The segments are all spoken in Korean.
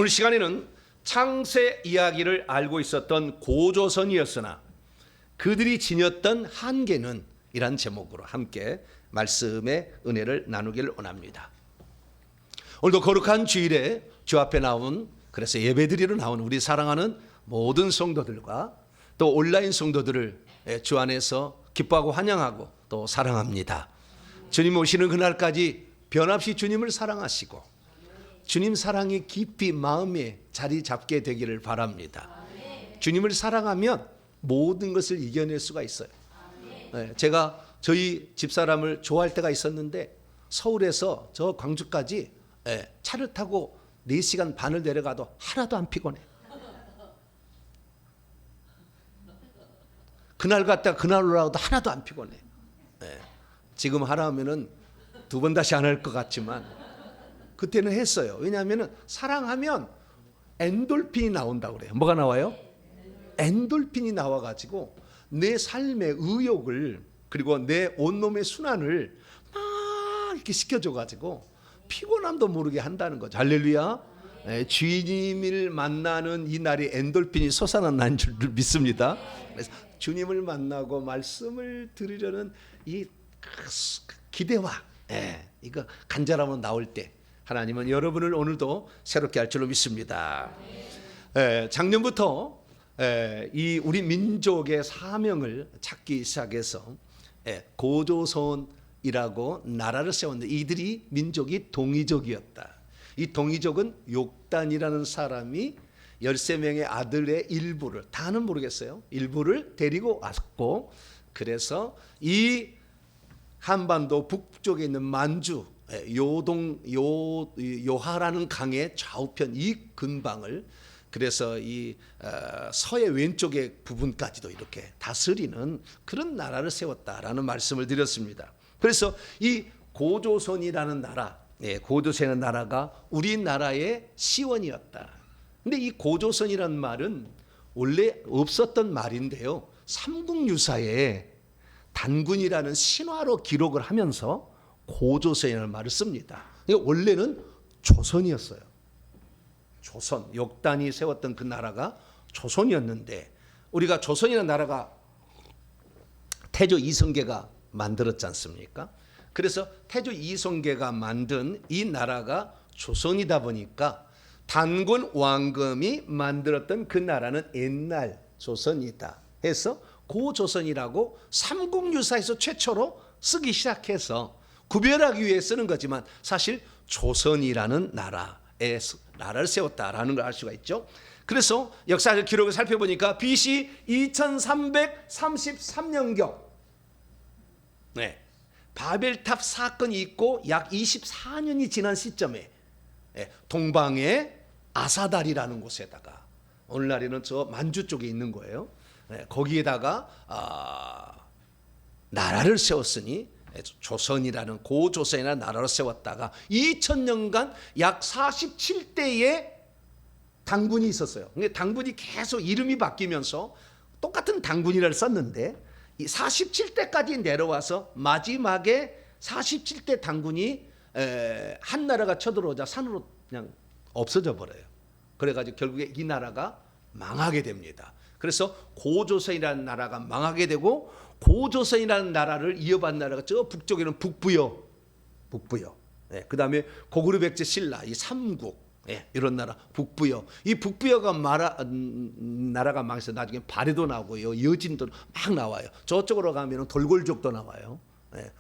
오늘 시간에는 창세 이야기를 알고 있었던 고조선이었으나 그들이 지녔던 한계는 이란 제목으로 함께 말씀의 은혜를 나누기를 원합니다. 오늘도 거룩한 주일에 주 앞에 나온, 그래서 예배드리러 나온 우리 사랑하는 모든 성도들과 또 온라인 성도들을 주 안에서 기뻐하고 환영하고 또 사랑합니다. 주님 오시는 그날까지 변함없이 주님을 사랑하시고 주님 사랑이 깊이 마음에 자리 잡게 되기를 바랍니다. 주님을 사랑하면 모든 것을 이겨낼 수가 있어요. 제가 저희 집사람을 좋아할 때가 있었는데 서울에서 저 광주까지 차를 타고 4시간 반을 내려가도 하나도 안 피곤해. 그날 갔다 그날 올라가도 하나도 안 피곤해. 지금 하라 하면은 2번 다시 안 할 것 같지만 그때는 했어요. 왜냐하면 사랑하면 엔돌핀이 나온다고 그래요. 뭐가 나와요? 엔돌핀이 나와가지고 내 삶의 의욕을 그리고 내 온몸의 순환을 막 이렇게 시켜줘가지고 피곤함도 모르게 한다는 거죠. 할렐루야. 주님을 만나는 이 날이 엔돌핀이 솟아난 줄 믿습니다. 그래서 주님을 만나고 말씀을 들으려는 이 기대와 이거 간절함으로 나올 때 하나님은 여러분을 오늘도 새롭게 할 줄로 믿습니다. 작년부터 이 우리 민족의 사명을 찾기 시작해서 고조선이라고 나라를 세웠는데 이들이 민족이 동이족이었다. 이 동이족은 욕단이라는 사람이 13명의 아들의 일부를, 다는 모르겠어요, 일부를 데리고 왔고, 그래서 이 한반도 북쪽에 있는 만주 요하라는 강의 좌우편 이 근방을, 그래서 이 서해 왼쪽의 부분까지도 이렇게 다스리는 그런 나라를 세웠다라는 말씀을 드렸습니다. 그래서 이 고조선이라는 나라, 고조선이라는 나라가 우리나라의 시원이었다. 근데 이 고조선이라는 말은 원래 없었던 말인데요, 삼국유사에 단군이라는 신화로 기록을 하면서 고조선이라는 말을 씁니다. 원래는 조선이었어요. 조선, 욕단이 세웠던 그 나라가 조선이었는데, 우리가 조선이라는 나라가 태조 이성계가 만들었지 않습니까? 그래서 태조 이성계가 만든 이 나라가 조선이다 보니까 단군 왕검이 만들었던 그 나라는 옛날 조선이다 해서 고조선이라고 삼국유사에서 최초로 쓰기 시작해서 구별하기 위해 쓰는 거지만 사실 조선이라는 나라를 세웠다라는 걸 알 수가 있죠. 그래서 역사적 기록을 살펴보니까 BC 2333년경 바벨탑 사건이 있고 약 24년이 지난 시점에 동방의 아사달이라는 곳에다가, 오늘날에는 저 만주 쪽에 있는 거예요. 거기에다가 나라를 세웠으니 조선이라는 고조선이라는 나라를 세웠다가 2000년간 약 47대의 당군이 있었어요. 근데 당군이 계속 이름이 바뀌면서 똑같은 당군이라를 썼는데 이 47대까지 내려와서 마지막에 47대 당군이 한 나라가 쳐들어오자 산으로 그냥 없어져 버려요. 그래가지고 결국에 이 나라가 망하게 됩니다. 그래서 고조선이라는 나라가 망하게 되고, 고조선이라는 나라를 이어받은 나라가 저 북쪽에는 북부여, 그 다음에 고구려백제 신라 이 삼국, 이런 나라 북부여. 이 북부여가 나라가 망해서 나중에 발해도 나오고요, 여진도 막 나와요. 저쪽으로 가면 돌골족도 나와요,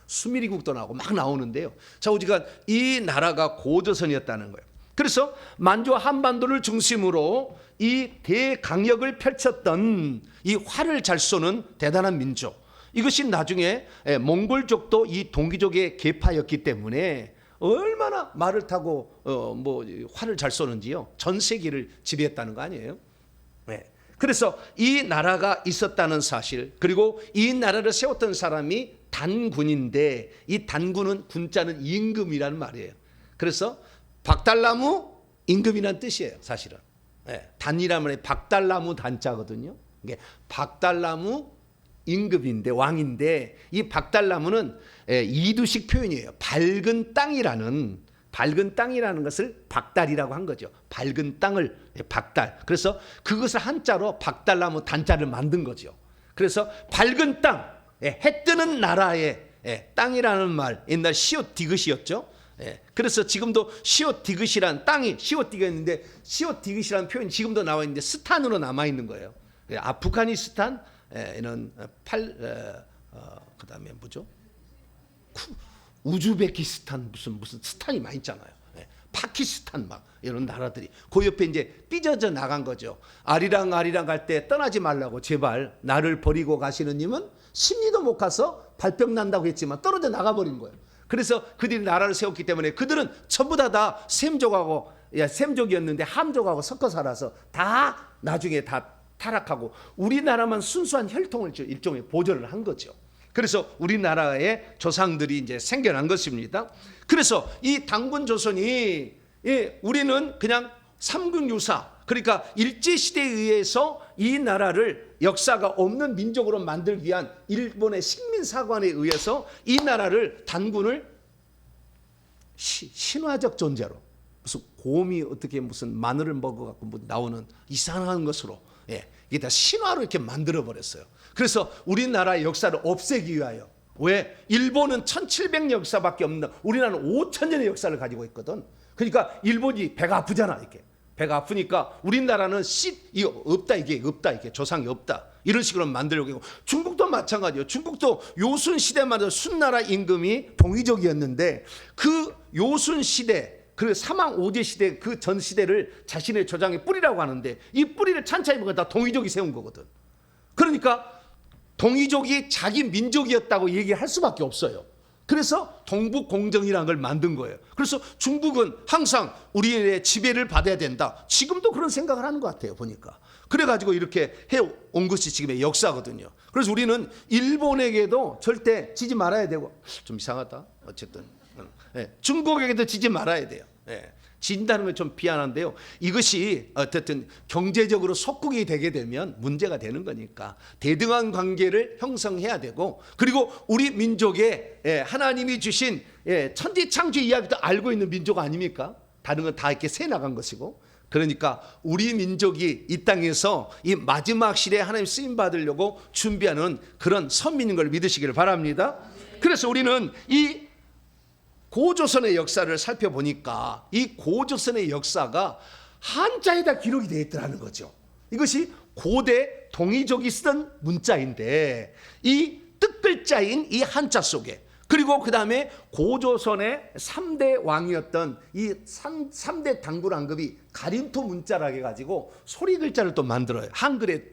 수미리국도 나오고 막 나오는데요. 자, 우리가 이 나라가 고조선이었다는 거예요. 그래서 만주와 한반도를 중심으로 이 대강역을 펼쳤던 이 활을 잘 쏘는 대단한 민족, 이것이 나중에 몽골족도 이 동기족의 계파였기 때문에 얼마나 말을 타고 활을 잘 쏘는지요, 전 세계를 지배했다는 거 아니에요. 그래서 이 나라가 있었다는 사실, 그리고 이 나라를 세웠던 사람이 단군인데, 이 단군은 군자는 임금이라는 말이에요. 그래서 박달나무 임금이라는 뜻이에요, 사실은. 단이라는 말이 박달나무 단자거든요. 이게 박달나무 임금인데, 왕인데, 이 박달나무는 이두식 표현이에요. 밝은 땅이라는 밝은 땅이라는 것을 박달이라고 한 거죠. 밝은 땅을 박달. 그래서 그것을 한자로 박달나무 단자를 만든 거죠. 그래서 밝은 땅, 해 뜨는 나라의 땅이라는 말, 옛날 시옷디귿이었죠. 그래서 지금도 시옷디귿이란 땅이 시옷디귿인데 시옷디귿이라는 표현이 지금도 나와 있는데 스탄으로 남아 있는 거예요. 아프가니스탄, 이런 그다음에 뭐죠? 우즈베키스탄 무슨 스탄이 많이 있잖아요. 파키스탄 막 이런 나라들이 그 옆에 이제 삐져져 나간 거죠. 아리랑 갈 때 떠나지 말라고 제발 나를 버리고 가시는 님은 심리도 못 가서 발병 난다고 했지만 떨어져 나가 버린 거예요. 그래서 그들이 나라를 세웠기 때문에 그들은 전부 다 셈족이었는데 함족하고 섞어 살아서 다 나중에 다 타락하고 우리나라만 순수한 혈통을 일종의 보존을 한 거죠. 그래서 우리나라의 조상들이 이제 생겨난 것입니다. 그래서 이 당군 조선이 우리는 그냥 삼국유사, 그러니까 일제시대에 의해서 이 나라를 역사가 없는 민족으로 만들기 위한 일본의 식민사관에 의해서 이 나라를 단군을 신화적 존재로, 무슨 곰이 어떻게 무슨 마늘을 먹어갖고 뭐 나오는 이상한 것으로, 이게 다 신화로 이렇게 만들어 버렸어요. 그래서 우리나라의 역사를 없애기 위하여, 왜? 일본은 1700년 역사밖에 없는, 우리나라는 5000년의 역사를 가지고 있거든. 그러니까 일본이 배가 아프잖아. 이렇게 배가 아프니까 우리나라는 이거 없다, 이게 없다, 이게 조상이 없다, 이런 식으로 만들려고 하고, 중국도 마찬가지예요. 중국도 요순 시대만 해도 순나라 임금이 동이족이었는데 그 요순 시대, 그 사망 오제 시대, 그 전 시대를 자신의 조상의 뿌리라고 하는데 이 뿌리를 찬찬히 보면 다 동이족이 세운 거거든. 그러니까 동이족이 자기 민족이었다고 얘기할 수밖에 없어요. 그래서 동북공정이라는 걸 만든 거예요. 그래서 중국은 항상 우리의 지배를 받아야 된다. 지금도 그런 생각을 하는 것 같아요, 보니까. 그래가지고 이렇게 해온 것이 지금의 역사거든요. 그래서 우리는 일본에게도 절대 지지 말아야 되고, 좀 이상하다. 어쨌든 중국에게도 지지 말아야 돼요. 진다는 건 좀 미안한데요. 이것이 어쨌든 경제적으로 속국이 되게 되면 문제가 되는 거니까 대등한 관계를 형성해야 되고, 그리고 우리 민족에 하나님이 주신 천지창조 이야기도 알고 있는 민족 아닙니까? 다른 건 다 이렇게 새 나간 것이고. 그러니까 우리 민족이 이 땅에서 이 마지막 시대에 하나님 쓰임 받으려고 준비하는 그런 선민인 걸 믿으시기를 바랍니다. 그래서 우리는 이 고조선의 역사를 살펴보니까 이 고조선의 역사가 한자에다 기록이 되어 있더라는 거죠. 이것이 고대 동이족이 쓰던 문자인데 이 뜻글자인 이 한자 속에, 그리고 그 다음에 고조선의 3대 왕이었던 이 3대 당군 왕급이 가림토 문자라고 해가지고 소리 글자를 또 만들어요. 한글의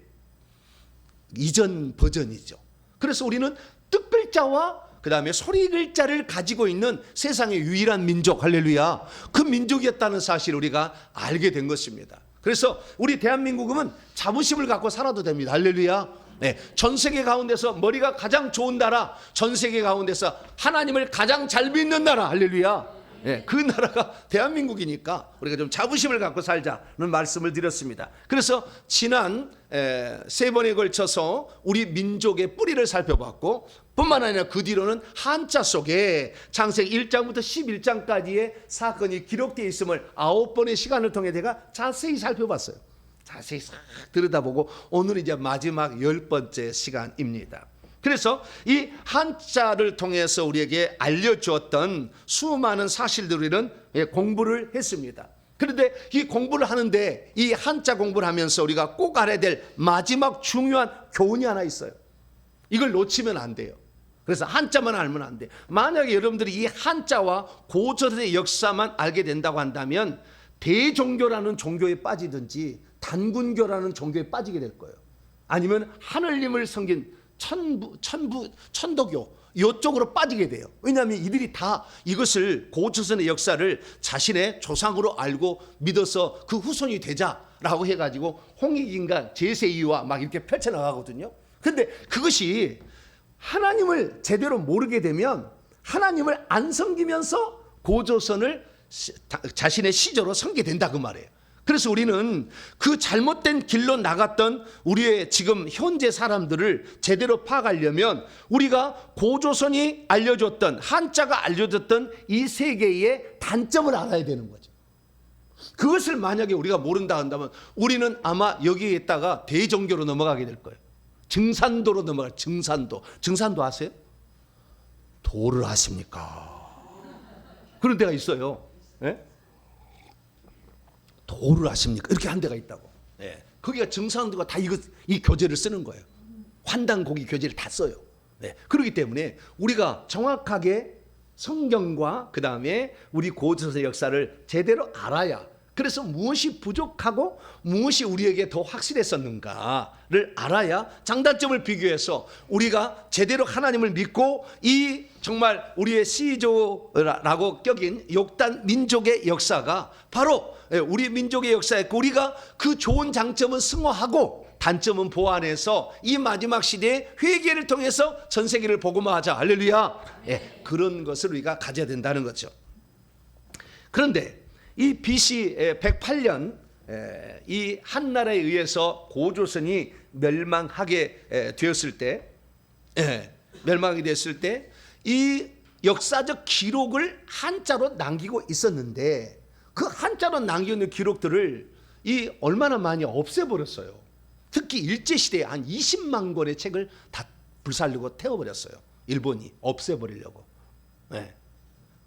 이전 버전이죠. 그래서 우리는 뜻글자와 그 다음에 소리 글자를 가지고 있는 세상의 유일한 민족, 할렐루야, 그 민족이었다는 사실을 우리가 알게 된 것입니다. 그래서 우리 대한민국은 자부심을 갖고 살아도 됩니다. 할렐루야. 전 세계 가운데서 머리가 가장 좋은 나라, 전 세계 가운데서 하나님을 가장 잘 믿는 나라, 할렐루야. 그 나라가 대한민국이니까 우리가 좀 자부심을 갖고 살자는 말씀을 드렸습니다. 그래서 지난 3번에 걸쳐서 우리 민족의 뿌리를 살펴봤고, 뿐만 아니라 그 뒤로는 한자 속에 창세기 1장부터 11장까지의 사건이 기록되어 있음을 9번의 시간을 통해 제가 자세히 살펴봤어요. 자세히 싹 들여다보고 오늘 이제 마지막 10번째 시간입니다. 그래서 이 한자를 통해서 우리에게 알려주었던 수많은 사실들을 우리는 공부를 했습니다. 그런데 이 공부를 하는데, 이 한자 공부를 하면서 우리가 꼭 알아야 될 마지막 중요한 교훈이 하나 있어요. 이걸 놓치면 안 돼요. 그래서 한자만 알면 안 돼요. 만약에 여러분들이 이 한자와 고조선의 역사만 알게 된다고 한다면 대종교라는 종교에 빠지든지 단군교라는 종교에 빠지게 될 거예요. 아니면 하늘님을 섬긴 천도교 이쪽으로 빠지게 돼요. 왜냐하면 이들이 다 이것을, 고조선의 역사를 자신의 조상으로 알고 믿어서 그 후손이 되자라고 해가지고 홍익인간 제세이와 막 이렇게 펼쳐나가거든요. 그런데 그것이 하나님을 제대로 모르게 되면 하나님을 안 섬기면서 고조선을 자신의 시조로 섬게 된다, 그 말이에요. 그래서 우리는 그 잘못된 길로 나갔던 우리의 지금 현재 사람들을 제대로 파악하려면 우리가 고조선이 알려줬던, 한자가 알려줬던 이 세계의 단점을 알아야 되는 거죠. 그것을 만약에 우리가 모른다 한다면 우리는 아마 여기에 있다가 대종교로 넘어가게 될 거예요. 증산도로 넘어갈, 증산도. 증산도 아세요? 도를 아십니까? 그런 데가 있어요. 예? 도를 아십니까? 이렇게 한 데가 있다고. 예. 거기가 증산도가 다 이 교재를 쓰는 거예요. 환단고기 교재를 다 써요. 예. 그렇기 때문에 우리가 정확하게 성경과 그 다음에 우리 고조선의 역사를 제대로 알아야, 그래서 무엇이 부족하고 무엇이 우리에게 더 확실했었는가를 알아야 장단점을 비교해서 우리가 제대로 하나님을 믿고 이 정말 우리의 시조라고 껴긴 욕단 민족의 역사가 바로 우리 민족의 역사였고, 우리가 그 좋은 장점은 승화하고 단점은 보완해서 이 마지막 시대에 회개를 통해서 전 세계를 복음화하자. 할렐루야. 예, 그런 것을 우리가 가져야 된다는 거죠. 그런데 이 BC 108년 이 한나라에 의해서 고조선이 멸망하게 되었을 때, 멸망이 됐을 때 이 역사적 기록을 한자로 남기고 있었는데 그 한자로 남겨놓은 기록들을 이 얼마나 많이 없애버렸어요. 특히 일제시대에 한 20만 권의 책을 다 불살르고 태워버렸어요. 일본이 없애버리려고.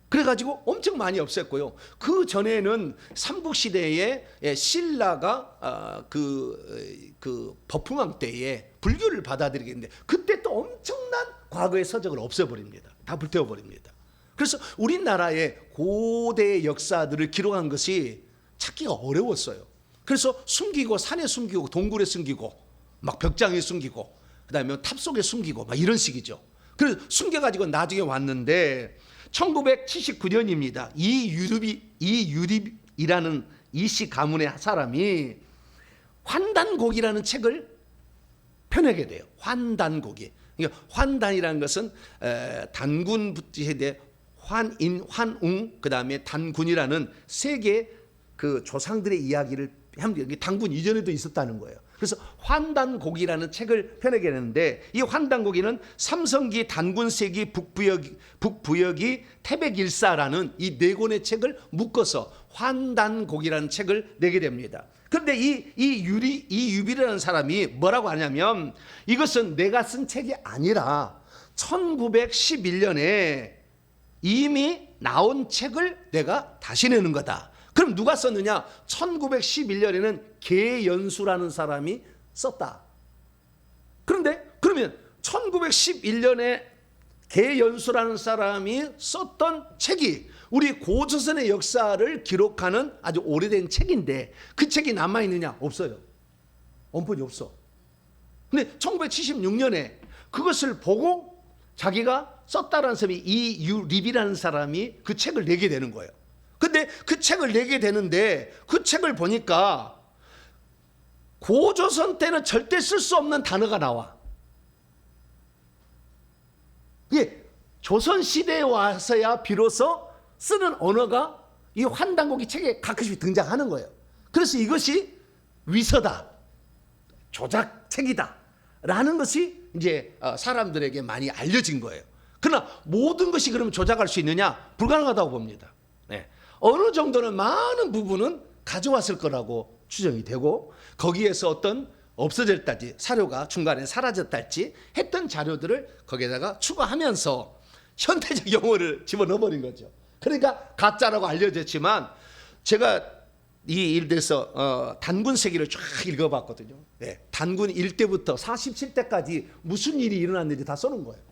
그래가지고 엄청 많이 없앴고요. 그 전에는 삼국시대에 신라가 그 법흥왕 때에 불교를 받아들이겠는데 그때 또 엄청난 과거의 서적을 없애버립니다. 다 불태워버립니다. 그래서 우리나라의 고대의 역사들을 기록한 것이 찾기가 어려웠어요. 그래서 숨기고 산에 숨기고 동굴에 숨기고 막 벽장에 숨기고 그다음에 탑 속에 숨기고 막 이런 식이죠. 그래서 숨겨가지고 나중에 왔는데 1979년입니다. 이유립이라는 이씨 가문의 사람이 환단곡이라는 책을 펴내게 돼요. 환단곡이. 그러니까 환단이라는 것은 단군 세대 환인, 환웅, 그 다음에 단군이라는 세 개의 그 조상들의 이야기를 합니다. 단군 이전에도 있었다는 거예요. 그래서 환단곡이라는 책을 펴내게 되는데 이 환단곡이는 삼성기, 단군세기, 북부역이, 태백일사라는 이 네 권의 책을 묶어서 환단곡이라는 책을 내게 됩니다. 그런데 이 유비라는 사람이 뭐라고 하냐면 이것은 내가 쓴 책이 아니라 1911년에 이미 나온 책을 내가 다시 내는 거다. 그럼 누가 썼느냐? 1911년에는 계연수라는 사람이 썼다. 그런데 그러면 1911년에 계연수라는 사람이 썼던 책이 우리 고조선의 역사를 기록하는 아주 오래된 책인데 그 책이 남아있느냐? 없어요. 원본이 없어. 근데 1976년에 그것을 보고 자기가 썼다라는 사람이 이유립이라는 사람이 그 책을 내게 되는 거예요. 근데 그 책을 내게 되는데 그 책을 보니까 고조선 때는 절대 쓸 수 없는 단어가 나와. 이게 조선시대에 와서야 비로소 쓰는 언어가 이 환단곡이 책에 가끔씩 등장하는 거예요. 그래서 이것이 위서다, 조작책이다 라는 것이 이제 사람들에게 많이 알려진 거예요. 그러나 모든 것이 그러면 조작할 수 있느냐? 불가능하다고 봅니다. 어느 정도는 많은 부분은 가져왔을 거라고 추정이 되고 거기에서 어떤 없어졌달지 사료가 중간에 사라졌달지 했던 자료들을 거기에다가 추가하면서 현대적 용어를 집어넣어버린 거죠. 그러니까 가짜라고 알려졌지만 제가 이 일대에서 단군세기를 쫙 읽어봤거든요. 단군 1대부터 47대까지 무슨 일이 일어났는지 다 써놓은 거예요.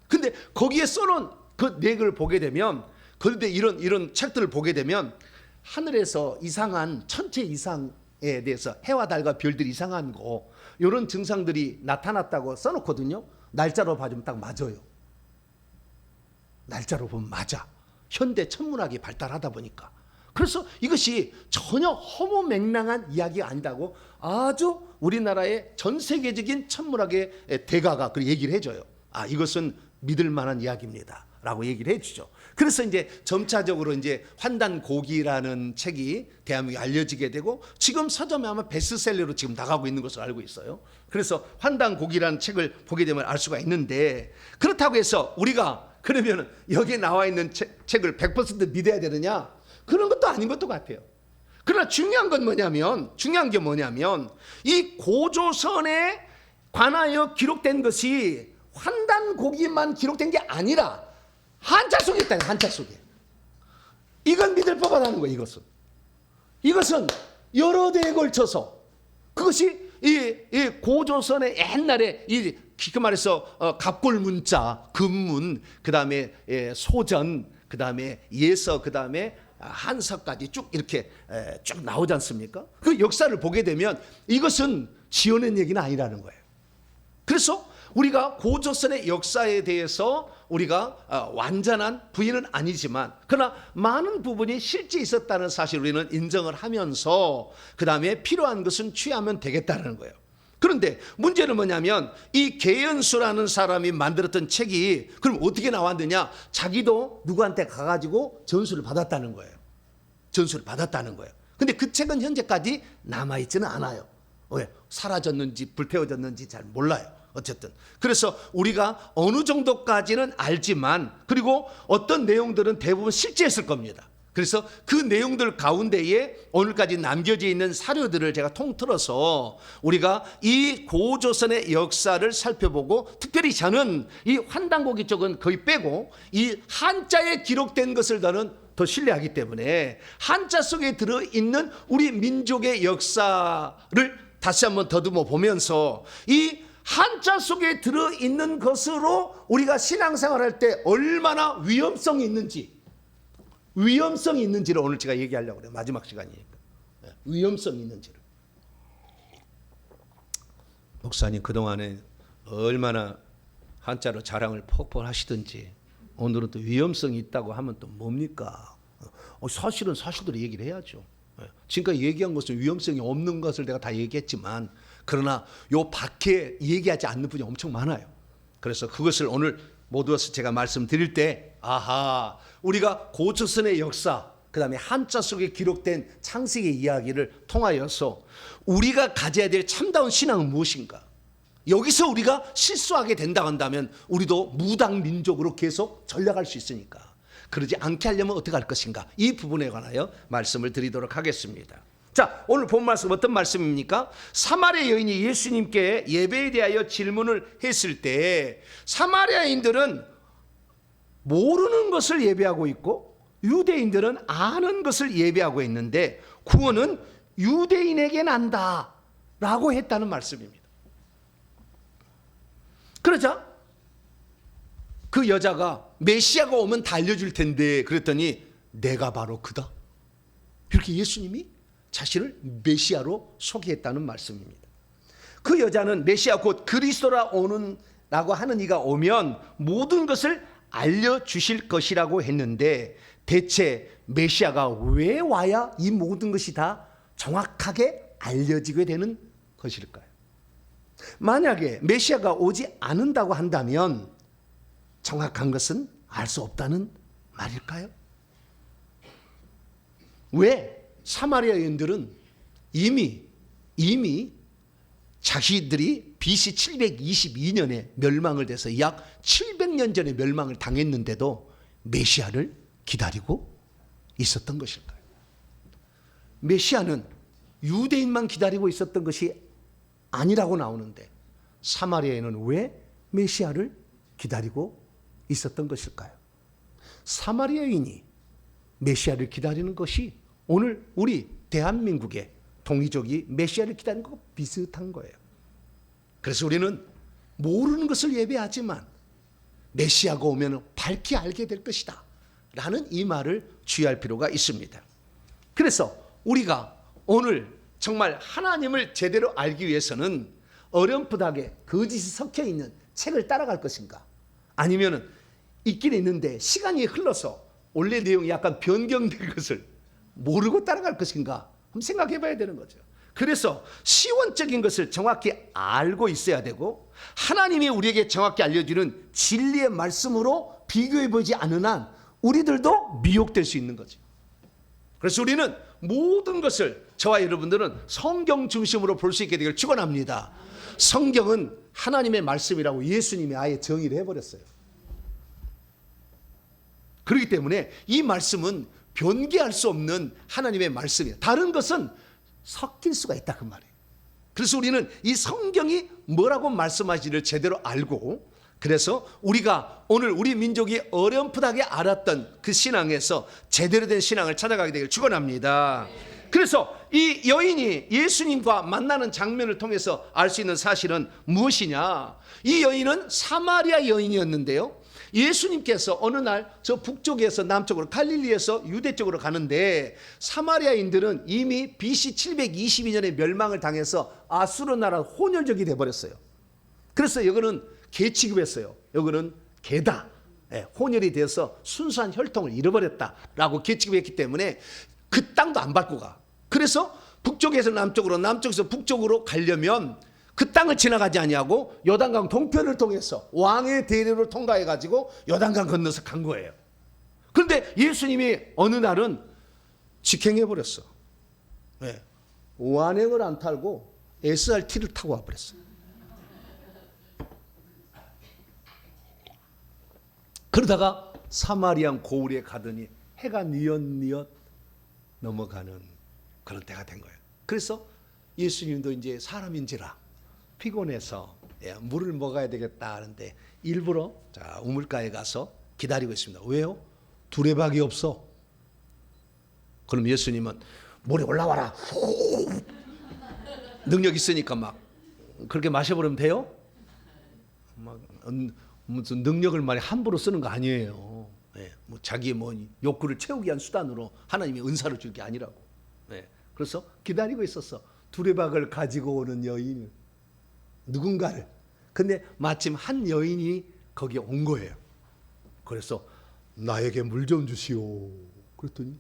근데 거기에 써놓은 그 내용을 보게 되면 그런데 이런 책들을 보게 되면 하늘에서 이상한 천체 이상에 대해서 해와 달과 별들이 이상한 거 이런 증상들이 나타났다고 써놓거든요. 날짜로 봐주면 딱 맞아요. 날짜로 보면 맞아. 현대 천문학이 발달하다 보니까. 그래서 이것이 전혀 허무맹랑한 이야기가 아니다고 아주 우리나라의 전 세계적인 천문학의 대가가 그 얘기를 해줘요. 이것은 믿을 만한 이야기입니다 라고 얘기를 해주죠. 그래서 이제 점차적으로 이제 환단고기라는 책이 대한민국에 알려지게 되고 지금 서점에 아마 베스트셀러로 지금 나가고 있는 것으로 알고 있어요. 그래서 환단고기라는 책을 보게 되면 알 수가 있는데, 그렇다고 해서 우리가 그러면 여기에 나와 있는 책을 100% 믿어야 되느냐? 그런 것도 아닌 것도 같아요. 그러나 중요한 게 뭐냐면 이 고조선에 관하여 기록된 것이 환단고기만 기록된 게 아니라 한자 속에 있다. 한자 속에. 이건 믿을 법하다는 거예요. 이것은 여러 대에 걸쳐서 그것이 이 고조선의 옛날에 그 말해서 갑골문자, 금문, 그 다음에 소전, 그 다음에 예서, 그 다음에 한서까지 쭉 이렇게 쭉 나오지 않습니까? 그 역사를 보게 되면 이것은 지어낸 얘기는 아니라는 거예요. 그래서 우리가 고조선의 역사에 대해서 우리가 완전한 부인은 아니지만 그러나 많은 부분이 실제 있었다는 사실 우리는 인정을 하면서 그 다음에 필요한 것은 취하면 되겠다는 거예요. 그런데 문제는 뭐냐면 이 계연수라는 사람이 만들었던 책이 그럼 어떻게 나왔느냐? 자기도 누구한테 가가지고 전수를 받았다는 거예요. 근데 그 책은 현재까지 남아있지는 않아요. 왜? 사라졌는지 불태워졌는지 잘 몰라요. 어쨌든 그래서 우리가 어느 정도까지는 알지만 그리고 어떤 내용들은 대부분 실제였을 겁니다. 그래서 그 내용들 가운데에 오늘까지 남겨져 있는 사료들을 제가 통틀어서 우리가 이 고조선의 역사를 살펴보고, 특별히 저는 이 환단고기 쪽은 거의 빼고 이 한자에 기록된 것을 저는 더 신뢰하기 때문에 한자 속에 들어있는 우리 민족의 역사를 다시 한번 더듬어 보면서 이 한자 속에 들어있는 것으로 우리가 신앙생활할 때 얼마나 위험성이 있는지를 오늘 제가 얘기하려고 그래요. 마지막 시간이니까. 위험성이 있는지를. 목사님 그동안에 얼마나 한자로 자랑을 퍽퍽 하시든지 오늘은 또 위험성이 있다고 하면 또 뭡니까? 사실은 사실대로 얘기를 해야죠. 지금까지 얘기한 것은 위험성이 없는 것을 내가 다 얘기했지만 그러나 요 밖에 얘기하지 않는 분이 엄청 많아요. 그래서 그것을 오늘 모두에서 제가 말씀드릴 때 우리가 고조선의 역사, 그 다음에 한자 속에 기록된 창세기 이야기를 통하여서 우리가 가져야 될 참다운 신앙은 무엇인가? 여기서 우리가 실수하게 된다고 한다면 우리도 무당 민족으로 계속 전락할 수 있으니까 그러지 않게 하려면 어떻게 할 것인가? 이 부분에 관하여 말씀을 드리도록 하겠습니다. 자, 오늘 본 말씀 어떤 말씀입니까? 사마리아 여인이 예수님께 예배에 대하여 질문을 했을 때 사마리아인들은 모르는 것을 예배하고 있고 유대인들은 아는 것을 예배하고 있는데 구원은 유대인에게 난다 라고 했다는 말씀입니다. 그러자 그 여자가 메시아가 오면 다 알려줄 텐데 그랬더니 내가 바로 그다. 이렇게 예수님이 자신을 메시아로 소개했다는 말씀입니다. 그 여자는 메시아 곧 그리스도라 오는라고 하는 이가 오면 모든 것을 알려주실 것이라고 했는데 대체 메시아가 왜 와야 이 모든 것이 다 정확하게 알려지게 되는 것일까요? 만약에 메시아가 오지 않는다고 한다면 정확한 것은 알 수 없다는 말일까요? 왜? 사마리아인들은 이미 자기들이 BC 722년에 멸망을 돼서 약 700년 전에 멸망을 당했는데도 메시아를 기다리고 있었던 것일까요? 메시아는 유대인만 기다리고 있었던 것이 아니라고 나오는데 사마리아인은 왜 메시아를 기다리고 있었던 것일까요? 사마리아인이 메시아를 기다리는 것이 오늘 우리 대한민국의 동이족이 메시아를 기다리는 것과 비슷한 거예요. 그래서 우리는 모르는 것을 예배하지만 메시아가 오면 밝히 알게 될 것이다 라는 이 말을 주의할 필요가 있습니다. 그래서 우리가 오늘 정말 하나님을 제대로 알기 위해서는 어렴풋하게 거짓이 섞여 있는 책을 따라갈 것인가, 아니면 있긴 있는데 시간이 흘러서 원래 내용이 약간 변경된 것을 모르고 따라갈 것인가 한번 생각해 봐야 되는 거죠. 그래서 시원적인 것을 정확히 알고 있어야 되고 하나님이 우리에게 정확히 알려주는 진리의 말씀으로 비교해 보지 않은 한 우리들도 미혹될 수 있는 거죠. 그래서 우리는 모든 것을, 저와 여러분들은 성경 중심으로 볼 수 있게 되기를 축원합니다. 성경은 하나님의 말씀이라고 예수님이 아예 정의를 해버렸어요. 그렇기 때문에 이 말씀은 변개할 수 없는 하나님의 말씀이에요. 다른 것은 섞일 수가 있다 그 말이에요. 그래서 우리는 이 성경이 뭐라고 말씀하시기를 제대로 알고, 그래서 우리가 오늘 우리 민족이 어렴풋하게 알았던 그 신앙에서 제대로 된 신앙을 찾아가게 되기를 축원합니다. 그래서 이 여인이 예수님과 만나는 장면을 통해서 알 수 있는 사실은 무엇이냐? 이 여인은 사마리아 여인이었는데요, 예수님께서 어느 날 저 북쪽에서 남쪽으로 갈릴리에서 유대 쪽으로 가는데 사마리아인들은 이미 BC 722년에 멸망을 당해서 아수르 나라 혼혈족이 돼버렸어요. 그래서 여기는 개 취급했어요. 여기는 개다. 혼혈이 되어서 순수한 혈통을 잃어버렸다라고 개 취급했기 때문에 그 땅도 안 밟고 가. 그래서 북쪽에서 남쪽으로, 남쪽에서 북쪽으로 가려면 그 땅을 지나가지 아니하고 요단강 동편을 통해서 왕의 대례로 통과해 가지고 요단강 건너서 간 거예요. 그런데 예수님이 어느 날은 직행해 버렸어. 완행을 안 타고 SRT를 타고 와 버렸어요. 그러다가 사마리안 고을에 가더니 해가 뉘엿뉘엿 넘어가는 그런 때가 된 거예요. 그래서 예수님도 이제 사람인지라 피곤해서 물을 먹어야 되겠다 하는데 일부러 우물가에 가서 기다리고 있습니다. 왜요? 두레박이 없어. 그럼 예수님은 물에 올라와라. 능력 있으니까 막 그렇게 마셔버리면 돼요? 막 무슨 능력을 말이 함부로 쓰는 거 아니에요. 뭐 자기 욕구를 채우기 위한 수단으로 하나님이 은사를 줄 게 아니라고. 그래서 기다리고 있었어. 두레박을 가지고 오는 여인, 누군가를. 근데 마침 한 여인이 거기에 온 거예요. 그래서 나에게 물 좀 주시오. 그랬더니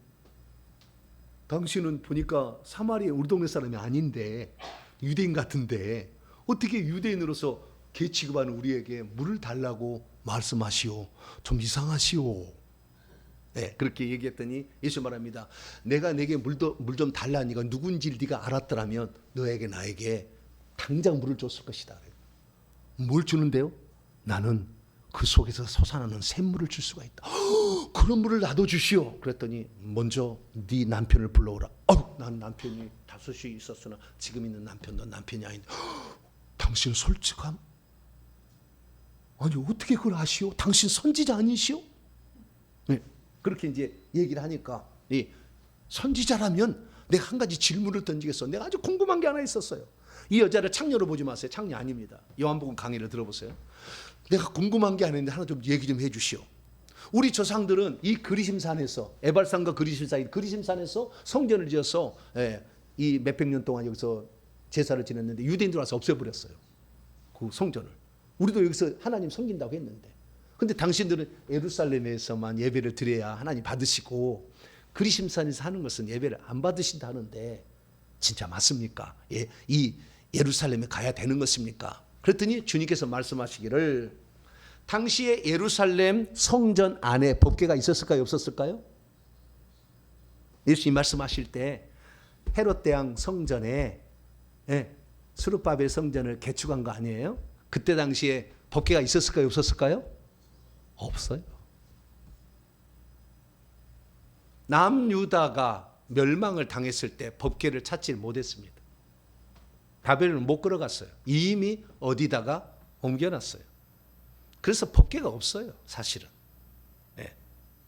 당신은 보니까 사마리아 우리 동네 사람이 아닌데 유대인 같은데 어떻게 유대인으로서 개 취급하는 우리에게 물을 달라고 말씀하시오. 좀 이상하시오. 그렇게 얘기했더니 예수 말합니다. 내가 내게 물 좀 달라니까 누군지 네가 알았더라면 너에게 나에게 당장 물을 줬을 것이다. 뭘 주는데요? 나는 그 속에서 솟아나는 샘물을 줄 수가 있다. 그런 물을 나도 주시오. 그랬더니 먼저 네 남편을 불러오라. 난 남편이 5이 있었으나 지금 있는 남편도 남편이 아닌데. 당신 솔직함? 아니 어떻게 그걸 아시오? 당신 선지자 아니시오? 그렇게 이제 얘기를 하니까 선지자라면 내가 한 가지 질문을 던지겠어. 내가 아주 궁금한 게 하나 있었어요. 이 여자를 창녀로 보지 마세요. 창녀 아닙니다. 요한복음 강의를 들어보세요. 내가 궁금한 게 하나 있는데 하나 좀 얘기 좀 해주시오. 우리 조상들은 이 그리심산에서, 에발산과 그리심 사이 그리심산에서 성전을 지어서 이 몇백 년 동안 여기서 제사를 지냈는데 유대인들 와서 없애버렸어요. 그 성전을. 우리도 여기서 하나님 섬긴다고 했는데, 근데 당신들은 예루살렘에서만 예배를 드려야 하나님 받으시고 그리심산에서 하는 것은 예배를 안 받으신다는데 진짜 맞습니까? 이 예루살렘에 가야 되는 것입니까? 그랬더니 주님께서 말씀하시기를, 당시에 예루살렘 성전 안에 법궤가 있었을까요? 없었을까요? 예수님 말씀하실 때 헤롯 대왕 성전에 스룹바벨 성전을 개축한 거 아니에요? 그때 당시에 법궤가 있었을까요? 없었을까요? 없어요. 남유다가 멸망을 당했을 때 법궤를 찾지 못했습니다. 바벨론을 못 끌어갔어요. 이미 어디다가 옮겨놨어요. 그래서 법궤가 없어요, 사실은.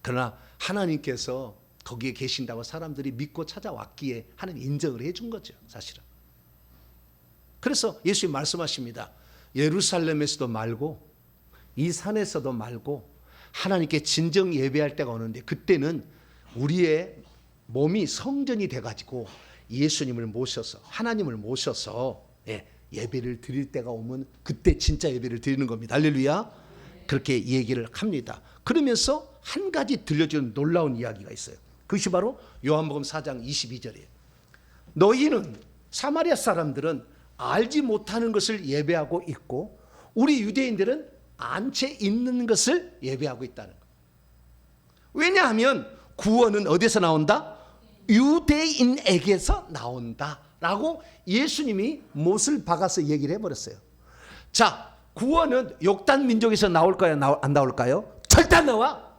그러나 하나님께서 거기에 계신다고 사람들이 믿고 찾아왔기에 하나님 인정을 해준 거죠, 사실은. 그래서 예수님 말씀하십니다. 예루살렘에서도 말고 이 산에서도 말고 하나님께 진정 예배할 때가 오는데, 그때는 우리의 몸이 성전이 돼가지고 예수님을 모셔서, 하나님을 모셔서 예배를 드릴 때가 오면 그때 진짜 예배를 드리는 겁니다. 할렐루야. 그렇게 얘기를 합니다. 그러면서 한 가지 들려주는 놀라운 이야기가 있어요. 그것이 바로 요한복음 4장 22절이에요. 너희는, 사마리아 사람들은 알지 못하는 것을 예배하고 있고 우리 유대인들은 안채 있는 것을 예배하고 있다는 거예요. 왜냐하면 구원은 어디서 나온다? 유대인에게서 나온다라고 예수님이 못을 박아서 얘기를 해버렸어요. 자, 구원은 욕단 민족에서 나올까요? 안 나올까요? 절대 안 나와.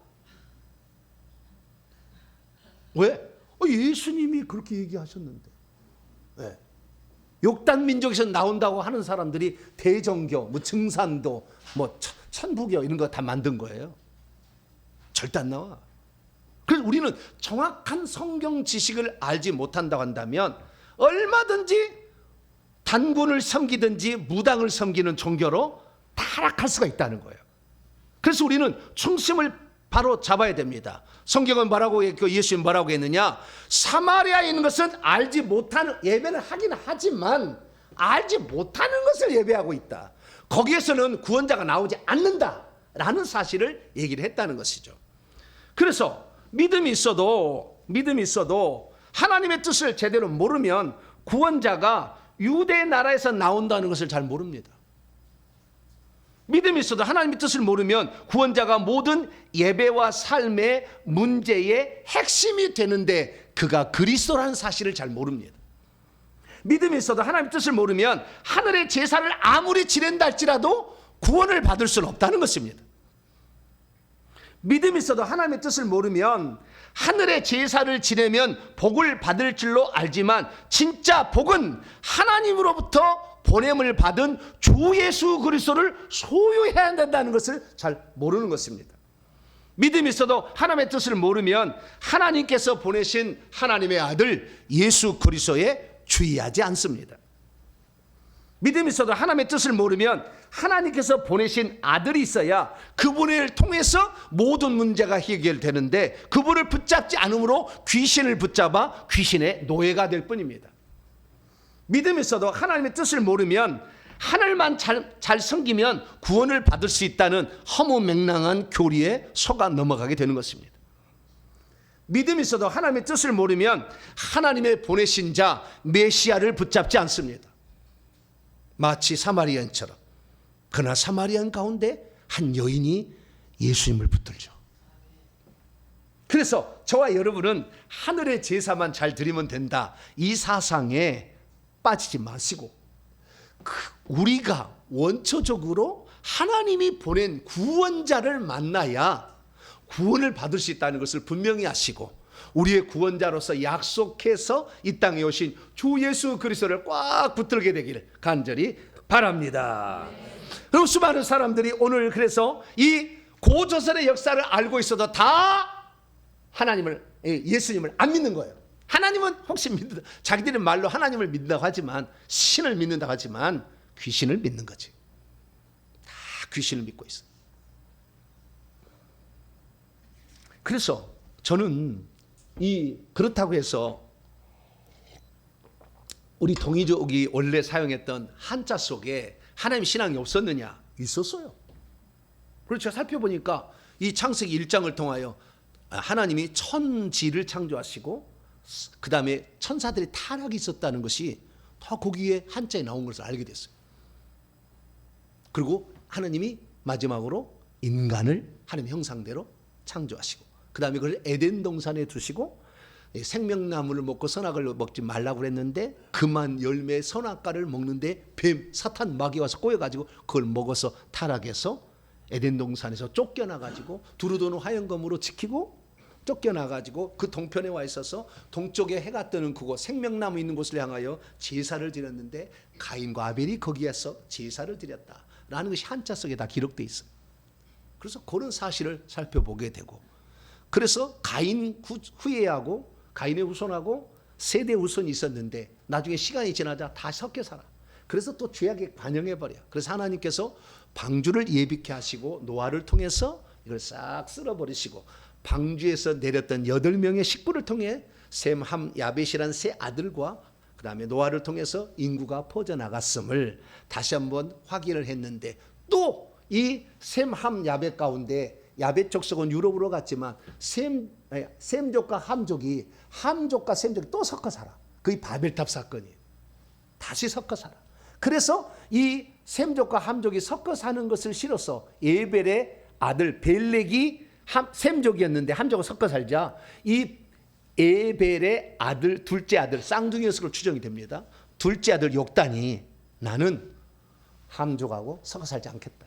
왜? 예수님이 그렇게 얘기하셨는데. 네. 욕단 민족에서 나온다고 하는 사람들이 대정교, 뭐 증산도, 뭐 천부교 이런 거 다 만든 거예요. 절대 안 나와. 그래서 우리는 정확한 성경 지식을 알지 못한다고 한다면 얼마든지 단군을 섬기든지 무당을 섬기는 종교로 타락할 수가 있다는 거예요. 그래서 우리는 중심을 바로 잡아야 됩니다. 성경은 뭐라고 했고 예수님 뭐라고 했느냐? 사마리아에 있는 것은 알지 못하는, 예배는 하긴 하지만 알지 못하는 것을 예배하고 있다. 거기에서는 구원자가 나오지 않는다라는 사실을 얘기를 했다는 것이죠. 그래서 믿음이 있어도 하나님의 뜻을 제대로 모르면 구원자가 유대 나라에서 나온다는 것을 잘 모릅니다. 믿음이 있어도 하나님의 뜻을 모르면 구원자가 모든 예배와 삶의 문제의 핵심이 되는데 그가 그리스도라는 사실을 잘 모릅니다. 믿음이 있어도 하나님의 뜻을 모르면 하늘의 제사를 아무리 지낸다 할지라도 구원을 받을 수는 없다는 것입니다. 믿음이 있어도 하나님의 뜻을 모르면 하늘의 제사를 지내면 복을 받을 줄로 알지만 진짜 복은 하나님으로부터 보냄을 받은 주 예수 그리스도를 소유해야 된다는 것을 잘 모르는 것입니다. 믿음이 있어도 하나님의 뜻을 모르면 하나님께서 보내신 하나님의 아들 예수 그리스도에 주의하지 않습니다. 믿음이 있어도 하나님의 뜻을 모르면 하나님께서 보내신 아들이 있어야 그분을 통해서 모든 문제가 해결되는데 그분을 붙잡지 않으므로 귀신을 붙잡아 귀신의 노예가 될 뿐입니다. 믿음이 있어도 하나님의 뜻을 모르면 하늘만 잘 섬기면 구원을 받을 수 있다는 허무맹랑한 교리에 속아 넘어가게 되는 것입니다. 믿음이 있어도 하나님의 뜻을 모르면 하나님의 보내신 자 메시아를 붙잡지 않습니다. 마치 사마리아인처럼. 그러나 사마리아인 가운데 한 여인이 예수님을 붙들죠. 그래서 저와 여러분은 하늘의 제사만 잘 드리면 된다, 이 사상에 빠지지 마시고 우리가 원초적으로 하나님이 보낸 구원자를 만나야 구원을 받을 수 있다는 것을 분명히 아시고 우리의 구원자로서 약속해서 이 땅에 오신 주 예수 그리스도를 꽉 붙들게 되기를 간절히 바랍니다. 그리고 수많은 사람들이 오늘 그래서 이 고조선의 역사를 알고 있어도 다 하나님을, 예수님을 안 믿는 거예요. 하나님은 혹시 믿는다, 자기들의 말로 하나님을 믿는다고 하지만, 신을 믿는다고 하지만 귀신을 믿는 거지. 다 귀신을 믿고 있어. 그래서 저는 그렇다고 해서 우리 동이족이 원래 사용했던 한자 속에 하나님 신앙이 없었느냐? 있었어요. 그래서 제가 살펴보니까 이 창세기 1장을 통하여 하나님이 천지를 창조하시고 그 다음에 천사들이 타락이 있었다는 것이 다 거기에 한자에 나온 것을 알게 됐어요. 그리고 하나님이 마지막으로 인간을 하나님 형상대로 창조하시고 그 다음에 그걸 에덴 동산에 두시고 생명나무를 먹고 선악을 먹지 말라고 그랬는데 그만 열매 선악과를 먹는데 뱀 사탄 마귀 와서 꼬여가지고 그걸 먹어서 타락해서 에덴 동산에서 쫓겨나가지고 두루도는 화영검으로 지키고 쫓겨나가지고 그 동편에 와 있어서 동쪽에 해가 뜨는 그곳 생명나무 있는 곳을 향하여 제사를 드렸는데 가인과 아벨이 거기에서 제사를 드렸다라는 것이 한자 속에 다 기록되어 있어요. 그래서 그런 사실을 살펴보게 되고 그래서 가인 후예하고 가인의 후손하고 세대 후손이 있었는데 나중에 시간이 지나자 다 섞여 살아. 그래서 또 죄악에 반영해버려. 그래서 하나님께서 방주를 예비케 하시고 노아를 통해서 이걸 싹 쓸어버리시고 방주에서 내렸던 8명의 식구를 통해 셈, 함, 야벳이라는 세 아들과 그 다음에 노아를 통해서 인구가 퍼져나갔음을 다시 한번 확인을 했는데 또 이 셈, 함, 야벳 가운데 야벳 족속은 유럽으로 갔지만 셈족과 함족이 또 섞어 살아. 그게 바벨탑 사건이에요. 다시 섞어 살아. 그래서 이 셈족과 함족이 섞어 사는 것을 싫어서 에벨의 아들 벨렉이 셈족이었는데 함족을 섞어 살자 이 에벨의 아들 둘째 아들 쌍둥이였을 추정이 됩니다. 둘째 아들 욕단이 나는 함족하고 섞어 살지 않겠다.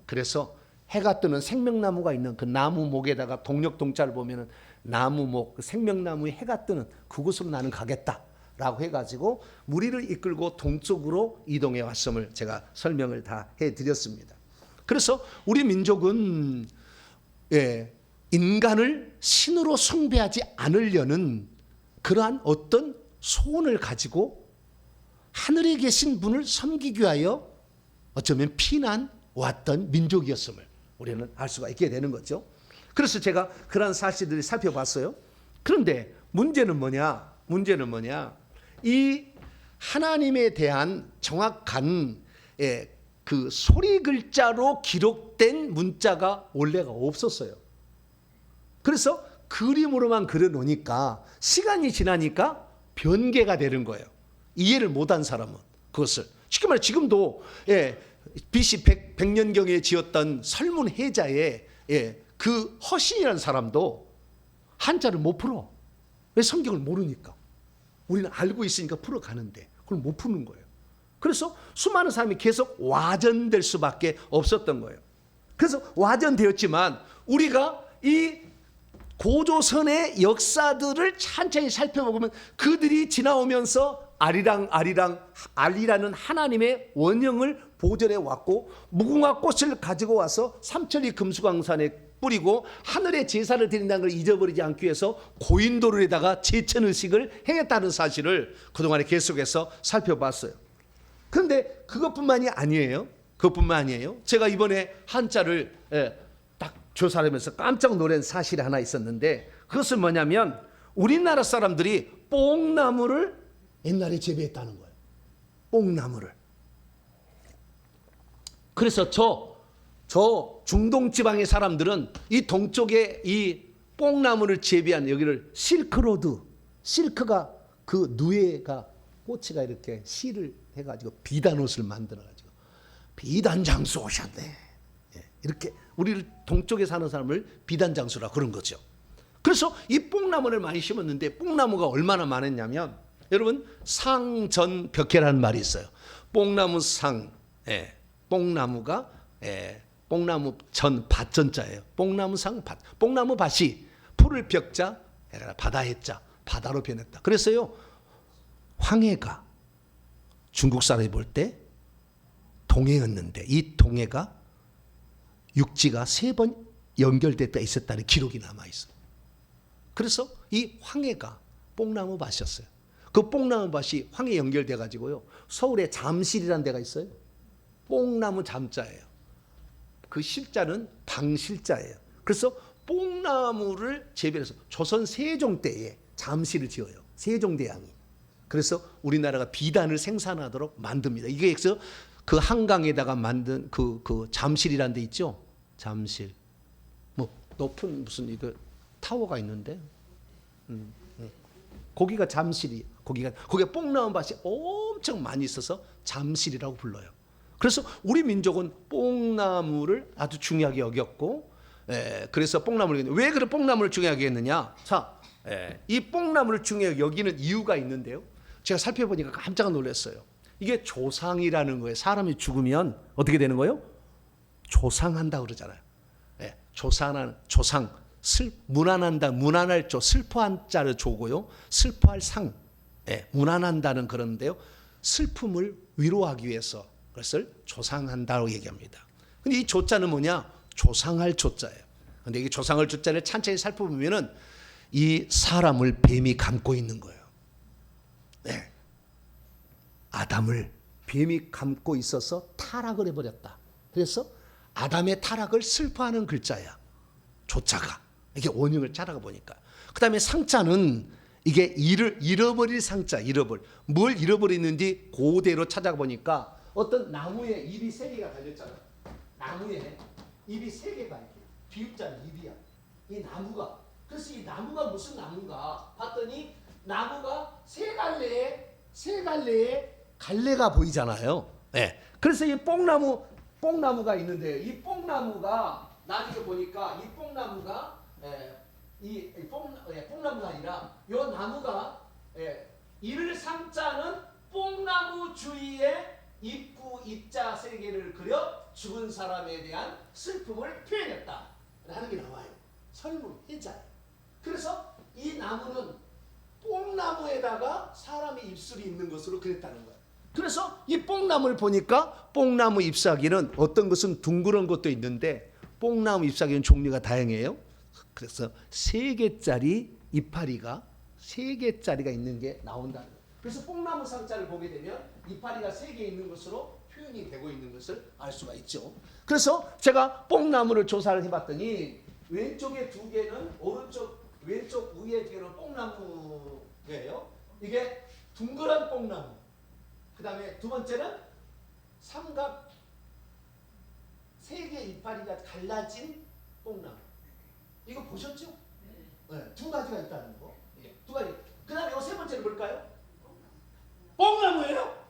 그래서 해가 뜨는 생명나무가 있는 그 나무 목에다가 동력동자를 보면은 나무목 그 생명나무에 해가 뜨는 그곳으로 나는 가겠다라고 해가지고 무리를 이끌고 동쪽으로 이동해 왔음을 제가 설명을 다 해드렸습니다. 그래서 우리 민족은 인간을 신으로 숭배하지 않으려는 그러한 어떤 소원을 가지고 하늘에 계신 분을 섬기기 위하여 어쩌면 피난 왔던 민족이었음을 우리는 알 수가 있게 되는 거죠. 그래서 제가 그런 사실들을 살펴봤어요. 그런데 문제는 뭐냐? 이 하나님에 대한 정확한 그 소리 글자로 기록된 문자가 원래가 없었어요. 그래서 그림으로만 그려놓으니까 시간이 지나니까 변개가 되는 거예요. 이해를 못한 사람은 그것을 쉽게 말해 지금도 BC 100년경에 지었던 설문해자의 그 허신이라는 사람도 한자를 못 풀어. 왜? 성경을 모르니까. 우리는 알고 있으니까 풀어가는데 그걸 못 푸는 거예요. 그래서 수많은 사람이 계속 와전될 수밖에 없었던 거예요. 그래서 와전되었지만 우리가 이 고조선의 역사들을 천천히 살펴보면 그들이 지나오면서 아리라는 하나님의 원형을 보존해 왔고 무궁화 꽃을 가지고 와서 삼천리 금수강산에 뿌리고 하늘에 제사를 드린다는 걸 잊어버리지 않기 위해서 고인돌에다가 제천의식을 행했다는 사실을 그동안에 계속해서 살펴봤어요. 그런데 그것뿐만이 아니에요. 제가 이번에 한자를 딱 조사하면서 깜짝 놀란 사실이 하나 있었는데 그것은 뭐냐면 우리나라 사람들이 뽕나무를 옛날에 재배했다는 거예요. 뽕나무를. 그래서 저 중동 지방의 사람들은 이 동쪽에 이 뽕나무를 재배한 여기를 실크가 그 누에가 꼬치가 이렇게 실을 해가지고 비단옷을 만들어가지고 비단장수 오셨네. 이렇게 우리 동쪽에 사는 사람을 비단장수라 그런 거죠. 그래서 이 뽕나무를 많이 심었는데 뽕나무가 얼마나 많았냐면 여러분 상전벽해라는 말이 있어요. 뽕나무 상, 뽕나무가 뽕나무 전 밭전자예요. 뽕나무 상 밭, 뽕나무 밭이 풀을 벽자, 바다 해자, 바다로 변했다. 그래서요 황해가 중국 사람이 볼 때 동해였는데 이 동해가 육지가 3번 연결됐다 있었다는 기록이 남아 있어요. 그래서 이 황해가 뽕나무 밭이었어요. 그 뽕나무 밭이 황해 연결돼 가지고요. 서울에 잠실이라는 데가 있어요. 뽕나무 잠자예요. 그 실자는 방실자예요. 그래서 뽕나무를 재배해서 조선 세종 때에 잠실을 지어요. 세종대왕이. 그래서 우리나라가 비단을 생산하도록 만듭니다. 이게 그래서 그 한강에다가 만든 그 잠실이라는 데 있죠. 잠실. 뭐 높은 무슨 이거 타워가 있는데. 거기가 잠실이. 거기가 뽕나무 밭이 엄청 많이 있어서 잠실이라고 불러요. 그래서 우리 민족은 뽕나무를 아주 중요하게 여겼고, 그래서 뽕나무를 왜 그런 뽕나무를 중요하게 했느냐? 자, 이 뽕나무를 중요하게 여기는 이유가 있는데요. 제가 살펴보니까 깜짝 놀랐어요. 이게 조상이라는 거예요. 사람이 죽으면 어떻게 되는 거예요? 조상한다 그러잖아요. 조상, 문안한다, 문안할 조, 슬퍼한 자를 조고요. 슬퍼할 상, 문안한다는 그런데요. 슬픔을 위로하기 위해서 그것을 조상한다고 얘기합니다. 근데 이 조자는 뭐냐? 조상할 조자예요. 근데 이 조상할 조자를 천천히 살펴보면은 이 사람을 뱀이 감고 있는 거예요. 아담을 뱀이 감고 있어서 타락을 해버렸다. 그래서 아담의 타락을 슬퍼하는 글자야. 조자가. 이게 원형을 찾아가 보니까. 그 다음에 상자는 이게 잃어버릴 상자, 뭘 잃어버렸는지 그대로 찾아가 보니까 어떤 나무에 입이 3개가 달렸잖아요. 나무에 입이 3개가 이렇게. 비읍자는 입이야. 이 나무가. 그래서 이 나무가 무슨 나무인가 봤더니 나무가 세 갈래에 갈래가 보이잖아요. 그래서 이 뽕나무가 있는데 이 뽕나무가 나중에 보니까 이 뽕나무가 뽕나무가 아니라 이 나무가 이를 삼자는 뽕나무 주위에 입구 입자 세 개를 그려 죽은 사람에 대한 슬픔을 표현했다 라는 게 나와요. 설문 해자예요. 그래서 이 나무는 뽕나무에다가 사람의 입술이 있는 것으로 그랬다는 거예요. 그래서 이 뽕나무를 보니까 뽕나무 잎사귀는 어떤 것은 둥그런 것도 있는데 뽕나무 잎사귀는 종류가 다양해요. 그래서 3개짜리 이파리가 3개짜리가 있는 게 나온다는 거예요. 그래서 뽕나무 상자를 보게 되면 이파리가 3개 있는 것으로 표현이 되고 있는 것을 알 수가 있죠. 그래서 제가 뽕나무를 조사를 해봤더니 왼쪽에 2개는 왼쪽 위에 2개는 뽕나무예요. 이게 둥그런 뽕나무. 그 다음에 두 번째는 삼각 3개 이파리가 갈라진 뽕나무. 이거 보셨죠? 네, 2가지가 있다는 거. 2가지. 그 다음에 세 번째는 뭘까요? 뽕나무예요?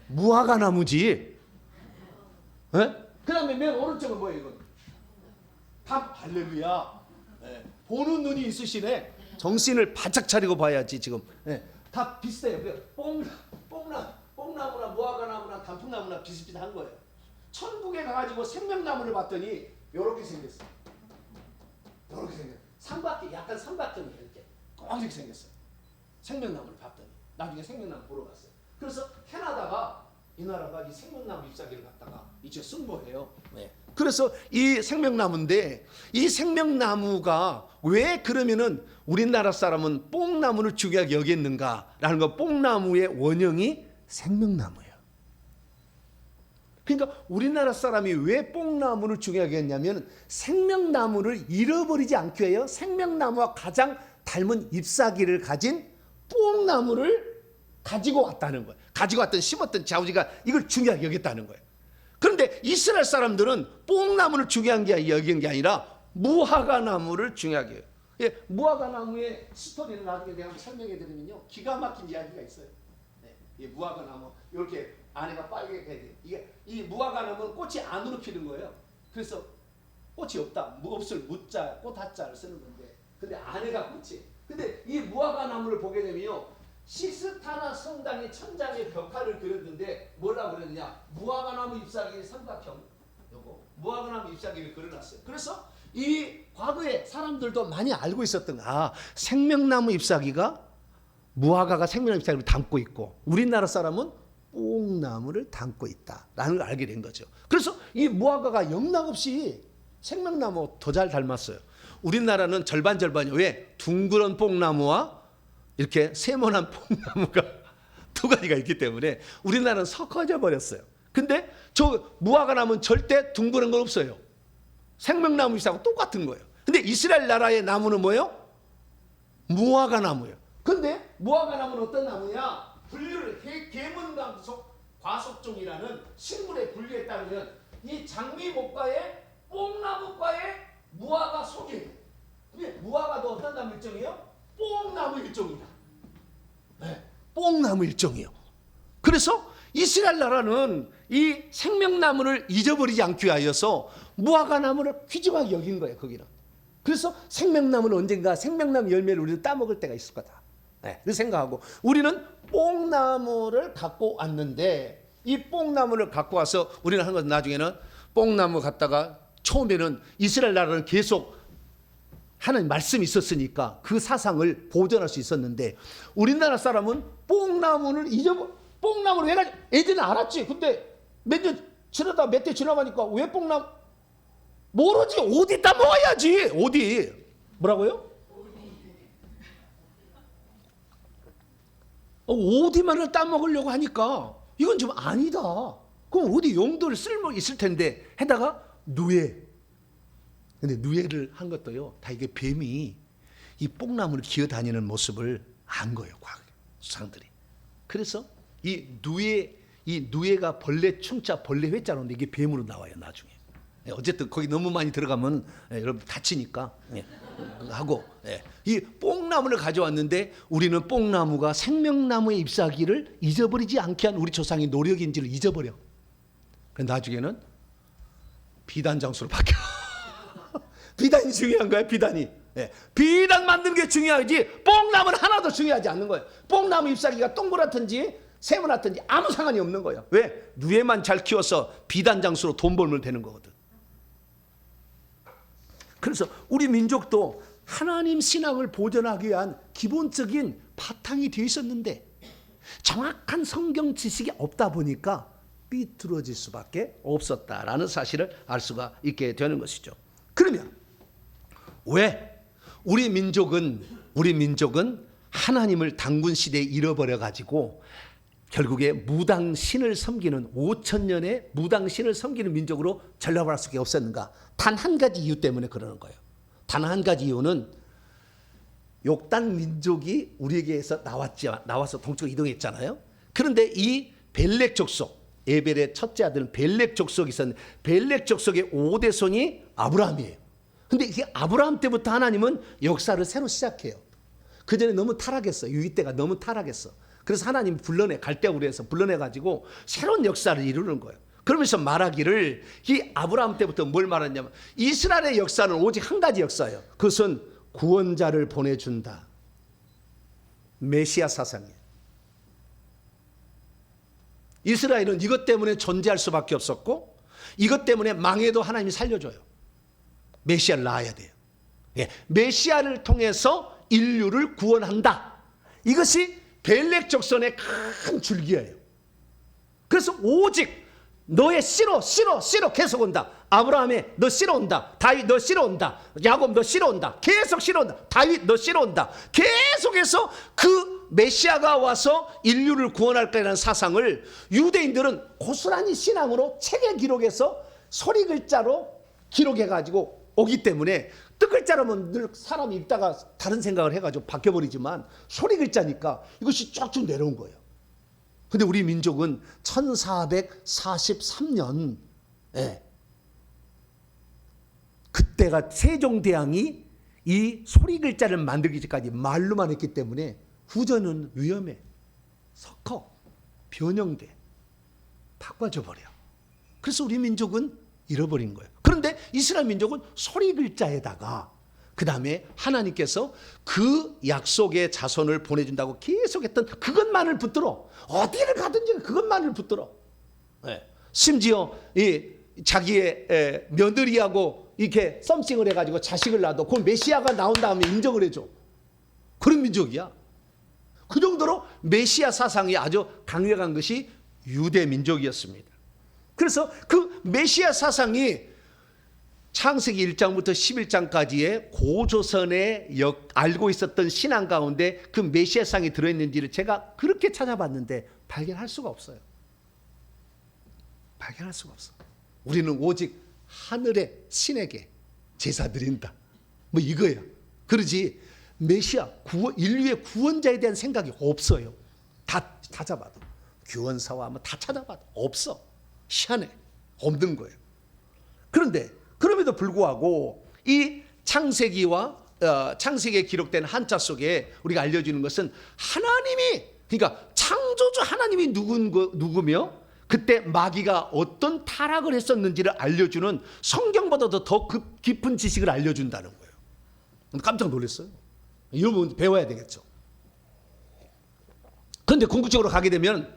무화과 나무지. 네? 그 다음에 맨 오른쪽은 뭐예요? 이건? 할렐루야. 네. 보는 눈이 있으시네. 정신을 바짝 차리고 봐야지 지금. 네. 다 비슷해요. 뽕나무나 무화과나무나 단풍나무나 비슷비슷한 거예요. 천국에 가가지고 생명나무를 봤더니 이렇게 생겼어. 이렇게 생겼어. 약간 삼각형이 이렇게 꼭 이렇게 생겼어요. 생명나무를 봤더니 나중에 생명나무 보러 갔어요. 그래서 캐나다가 이 나라가 이 생명나무 잎사귀를 갖다가 이제 승보해요. 네. 그래서 이 생명나무인데 이 생명나무가 왜 그러면은 우리나라 사람은 뽕나무를 중요하게 여겼는가라는 거. 뽕나무의 원형이 생명나무예요. 그러니까 우리나라 사람이 왜 뽕나무를 중요하게 했냐면 생명나무를 잃어버리지 않기 위해서 생명나무와 가장 닮은 잎사귀를 가진 뽕나무를 가지고 왔다는 거예요. 가지고 왔던 심었던 자우지가 이걸 중요하게 여겼다는 거예요. 그런데 이스라엘 사람들은 뽕나무를 중요한 게 여긴 게 아니라 무화과 나무를 중요하게 해요. 예, 무화과 나무의 스토리를 나중에 내가 한번 설명해 드리면요, 기가 막힌 이야기가 있어요. 네, 이 무화과 나무 이렇게 안에가 빨갛게 돼. 이 무화과 나무는 꽃이 안으로 피는 거예요. 그래서 꽃이 없다. 없을 무자 꽃 하자를 쓰는 건데, 근데 안에가 꽃이. 근데 이 무화과 나무를 보게 되면요, 시스타나 성당의 천장에 벽화를 그렸는데 뭐라고 그랬느냐? 무화과 나무 잎사귀 삼각형, 요거 무화과 나무 잎사귀를 그려놨어요. 그래서 이 과거에 사람들도 많이 알고 있었던 생명나무 잎사귀가 무화과가 생명나무 잎사귀를 담고 있고 우리나라 사람은 뽕나무를 담고 있다라는 걸 알게 된 거죠. 그래서 이 무화과가 영락없이 생명나무 더 잘 닮았어요. 우리나라는 절반이 왜? 둥그런 뽕나무와 이렇게 세모난 뽕나무가 2가지가 있기 때문에 우리나라는 섞어져 버렸어요. 근데 저 무화과 나무는 절대 둥그런 건 없어요. 생명나무 잎사귀하고 똑같은 거예요. 근데 이스라엘 나라의 나무는 뭐예요? 무화과 나무예요. 근데 무화과 나무는 어떤 나무냐? 분류를 계문과속종이라는 식물의 분류에 따르면 이 장미목과의 뽕나무과의 무화과 속이에요. 근데 무화과도 어떤 나무 일종이에요? 뽕나무 일종이다. 네, 뽕나무 일종이에요. 그래서 이스라엘 나라는 이 생명나무를 잊어버리지 않기 위하여서 무화과 나무를 귀중하게 여긴 거예요. 거기는. 그래서 생명나무는 언젠가 생명나무 열매를 우리는 따먹을 때가 있을 거다. 네, 그 생각하고 우리는 뽕나무를 갖고 왔는데 이 뽕나무를 갖고 와서 우리는 하는 것은 나중에는 뽕나무 갖다가 처음에는 이스라엘 나라는 계속 하는 말씀이 있었으니까 그 사상을 보존할 수 있었는데 우리나라 사람은 뽕나무를 뽕나무를 왜 가지? 애들은 알았지. 근데 몇 대 지나가니까 왜 뽕나무? 모르지. 어디 따먹어야지. 어디? 뭐라고요? 어디만을 따먹으려고 하니까 이건 좀 아니다. 그럼 어디 용도를 쓸모 있을 텐데 해다가 누에. 근데 누에를 한 것도요, 다 이게 뱀이 이 뽕나무를 기어다니는 모습을 안 거예요, 과거 수상들이. 그래서 이 누에가 벌레 충자 벌레 회자로인데 이게 뱀으로 나와요 나중에. 어쨌든 거기 너무 많이 들어가면 여러분 다치니까 하고 이 뽕나무를 가져왔는데 우리는 뽕나무가 생명나무의 잎사귀를 잊어버리지 않게 한 우리 조상의 노력인지를 잊어버려. 나중에는 비단 장수로 바뀌어. 비단이 중요한 거야, 비단이. 예. 비단 만드는 게 중요하지 뽕나무는 하나도 중요하지 않는 거예요. 뽕나무 잎사귀가 동그랗든지 세모났든지 아무 상관이 없는 거예요. 왜? 누에만 잘 키워서 비단 장수로 돈 벌면 되는 거거든. 그래서 우리 민족도 하나님 신앙을 보존하기 위한 기본적인 바탕이 되어 있었는데 정확한 성경 지식이 없다 보니까 삐뚤어질 수밖에 없었다라는 사실을 알 수가 있게 되는 것이죠. 그러면 왜 우리 민족은 하나님을 단군 시대에 잃어버려 가지고 결국에 무당신을 섬기는 5,000년의 무당신을 섬기는 민족으로 전락할 수밖에 없었는가? 단 한 가지 이유 때문에 그러는 거예요. 단 한 가지 이유는 욕단 민족이 우리에게서 나와서 동쪽으로 이동했잖아요. 그런데 이 벨렉 족속, 에벨의 첫째 아들은 벨렉 족속이 있었는데 벨렉 족속의 5대 손이 아브라함이에요. 근데 이게 아브라함 때부터 하나님은 역사를 새로 시작해요. 그 전에 너무 타락했어. 유이 때가 너무 타락했어. 그래서 하나님 갈대우리에서 불러내가지고 새로운 역사를 이루는 거예요. 그러면서 말하기를 이 아브라함 때부터 뭘 말했냐면 이스라엘의 역사는 오직 한 가지 역사예요. 그것은 구원자를 보내준다. 메시아 사상이에요. 이스라엘은 이것 때문에 존재할 수밖에 없었고 이것 때문에 망해도 하나님이 살려줘요. 메시아를 낳아야 돼요. 예, 메시아를 통해서 인류를 구원한다. 이것이 벨렉 족속의 큰 줄기예요. 그래서 오직 너의 씨로 계속 온다. 아브라함의 너 씨로 온다. 다윗 너 씨로 온다. 야곱 너 씨로 온다. 계속 씨로 온다. 다윗 너 씨로 온다. 계속해서 그 메시아가 와서 인류를 구원할 거라는 사상을 유대인들은 고스란히 신앙으로 책에 기록해서 소리 글자로 기록해가지고 오기 때문에 뜻 글자라면 늘 사람이 읽다가 다른 생각을 해가지고 바뀌어버리지만 소리 글자니까 이것이 쭉쭉 내려온 거예요. 근데 우리 민족은 1443년 그때가 세종대왕이 이 소리 글자를 만들기 전까지 말로만 했기 때문에 후전은 위험해, 섞어, 변형돼, 바꿔줘 버려. 그래서 우리 민족은 잃어버린 거예요. 그런데 이스라엘 민족은 소리 글자에다가 그 다음에 하나님께서 그 약속의 자손을 보내준다고 계속했던 그것만을 붙들어. 어디를 가든지 그것만을 붙들어. 심지어 자기의 며느리하고 이렇게 썸씽을 해가지고 자식을 낳아도 그 메시아가 나온 다음에 인정을 해줘. 그런 민족이야. 그 정도로 메시아 사상이 아주 강력한 것이 유대 민족이었습니다. 그래서 그 메시아 사상이 창세기 1장부터 11장까지의 고조선에 알고 있었던 신앙 가운데 그 메시아상이 들어있는지를 제가 그렇게 찾아봤는데 발견할 수가 없어요. 발견할 수가 없어. 우리는 오직 하늘의 신에게 제사 드린다. 뭐 이거예요. 그러지 메시아 인류의 구원자에 대한 생각이 없어요. 다 찾아봐도 규원사와 뭐 다 찾아봐도 없어. 희한해. 없는 거예요. 그런데 그럼에도 불구하고 이 창세기에 기록된 한자 속에 우리가 알려주는 것은 하나님이 그러니까 창조주 하나님이 누구며 그때 마귀가 어떤 타락을 했었는지를 알려주는 성경보다도 더 깊은 지식을 알려준다는 거예요. 깜짝 놀랐어요. 여러분 배워야 되겠죠. 그런데 궁극적으로 가게 되면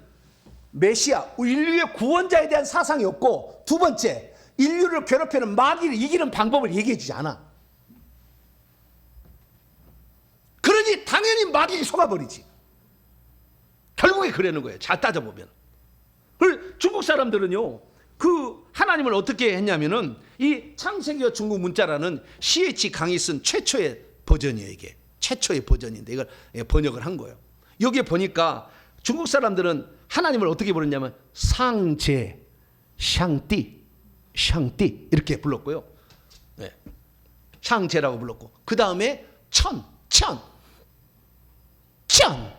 메시아 인류의 구원자에 대한 사상이 없고 두 번째 인류를 괴롭히는 마귀를 이기는 방법을 얘기해 주지 않아. 그러니 당연히 마귀에 속아버리지. 결국에 그러는 거예요. 잘 따져보면. 중국 사람들은요, 그 하나님을 어떻게 했냐면은 이 창세기와 중국 문자라는 CH 강이 쓴 최초의 버전이에요. 이게 최초의 버전인데 이걸 번역을 한 거예요. 여기에 보니까 중국 사람들은 하나님을 어떻게 부르냐면 상제, 샹띠 이렇게 불렀고요. 네. 샹제라고 불렀고 그 다음에 천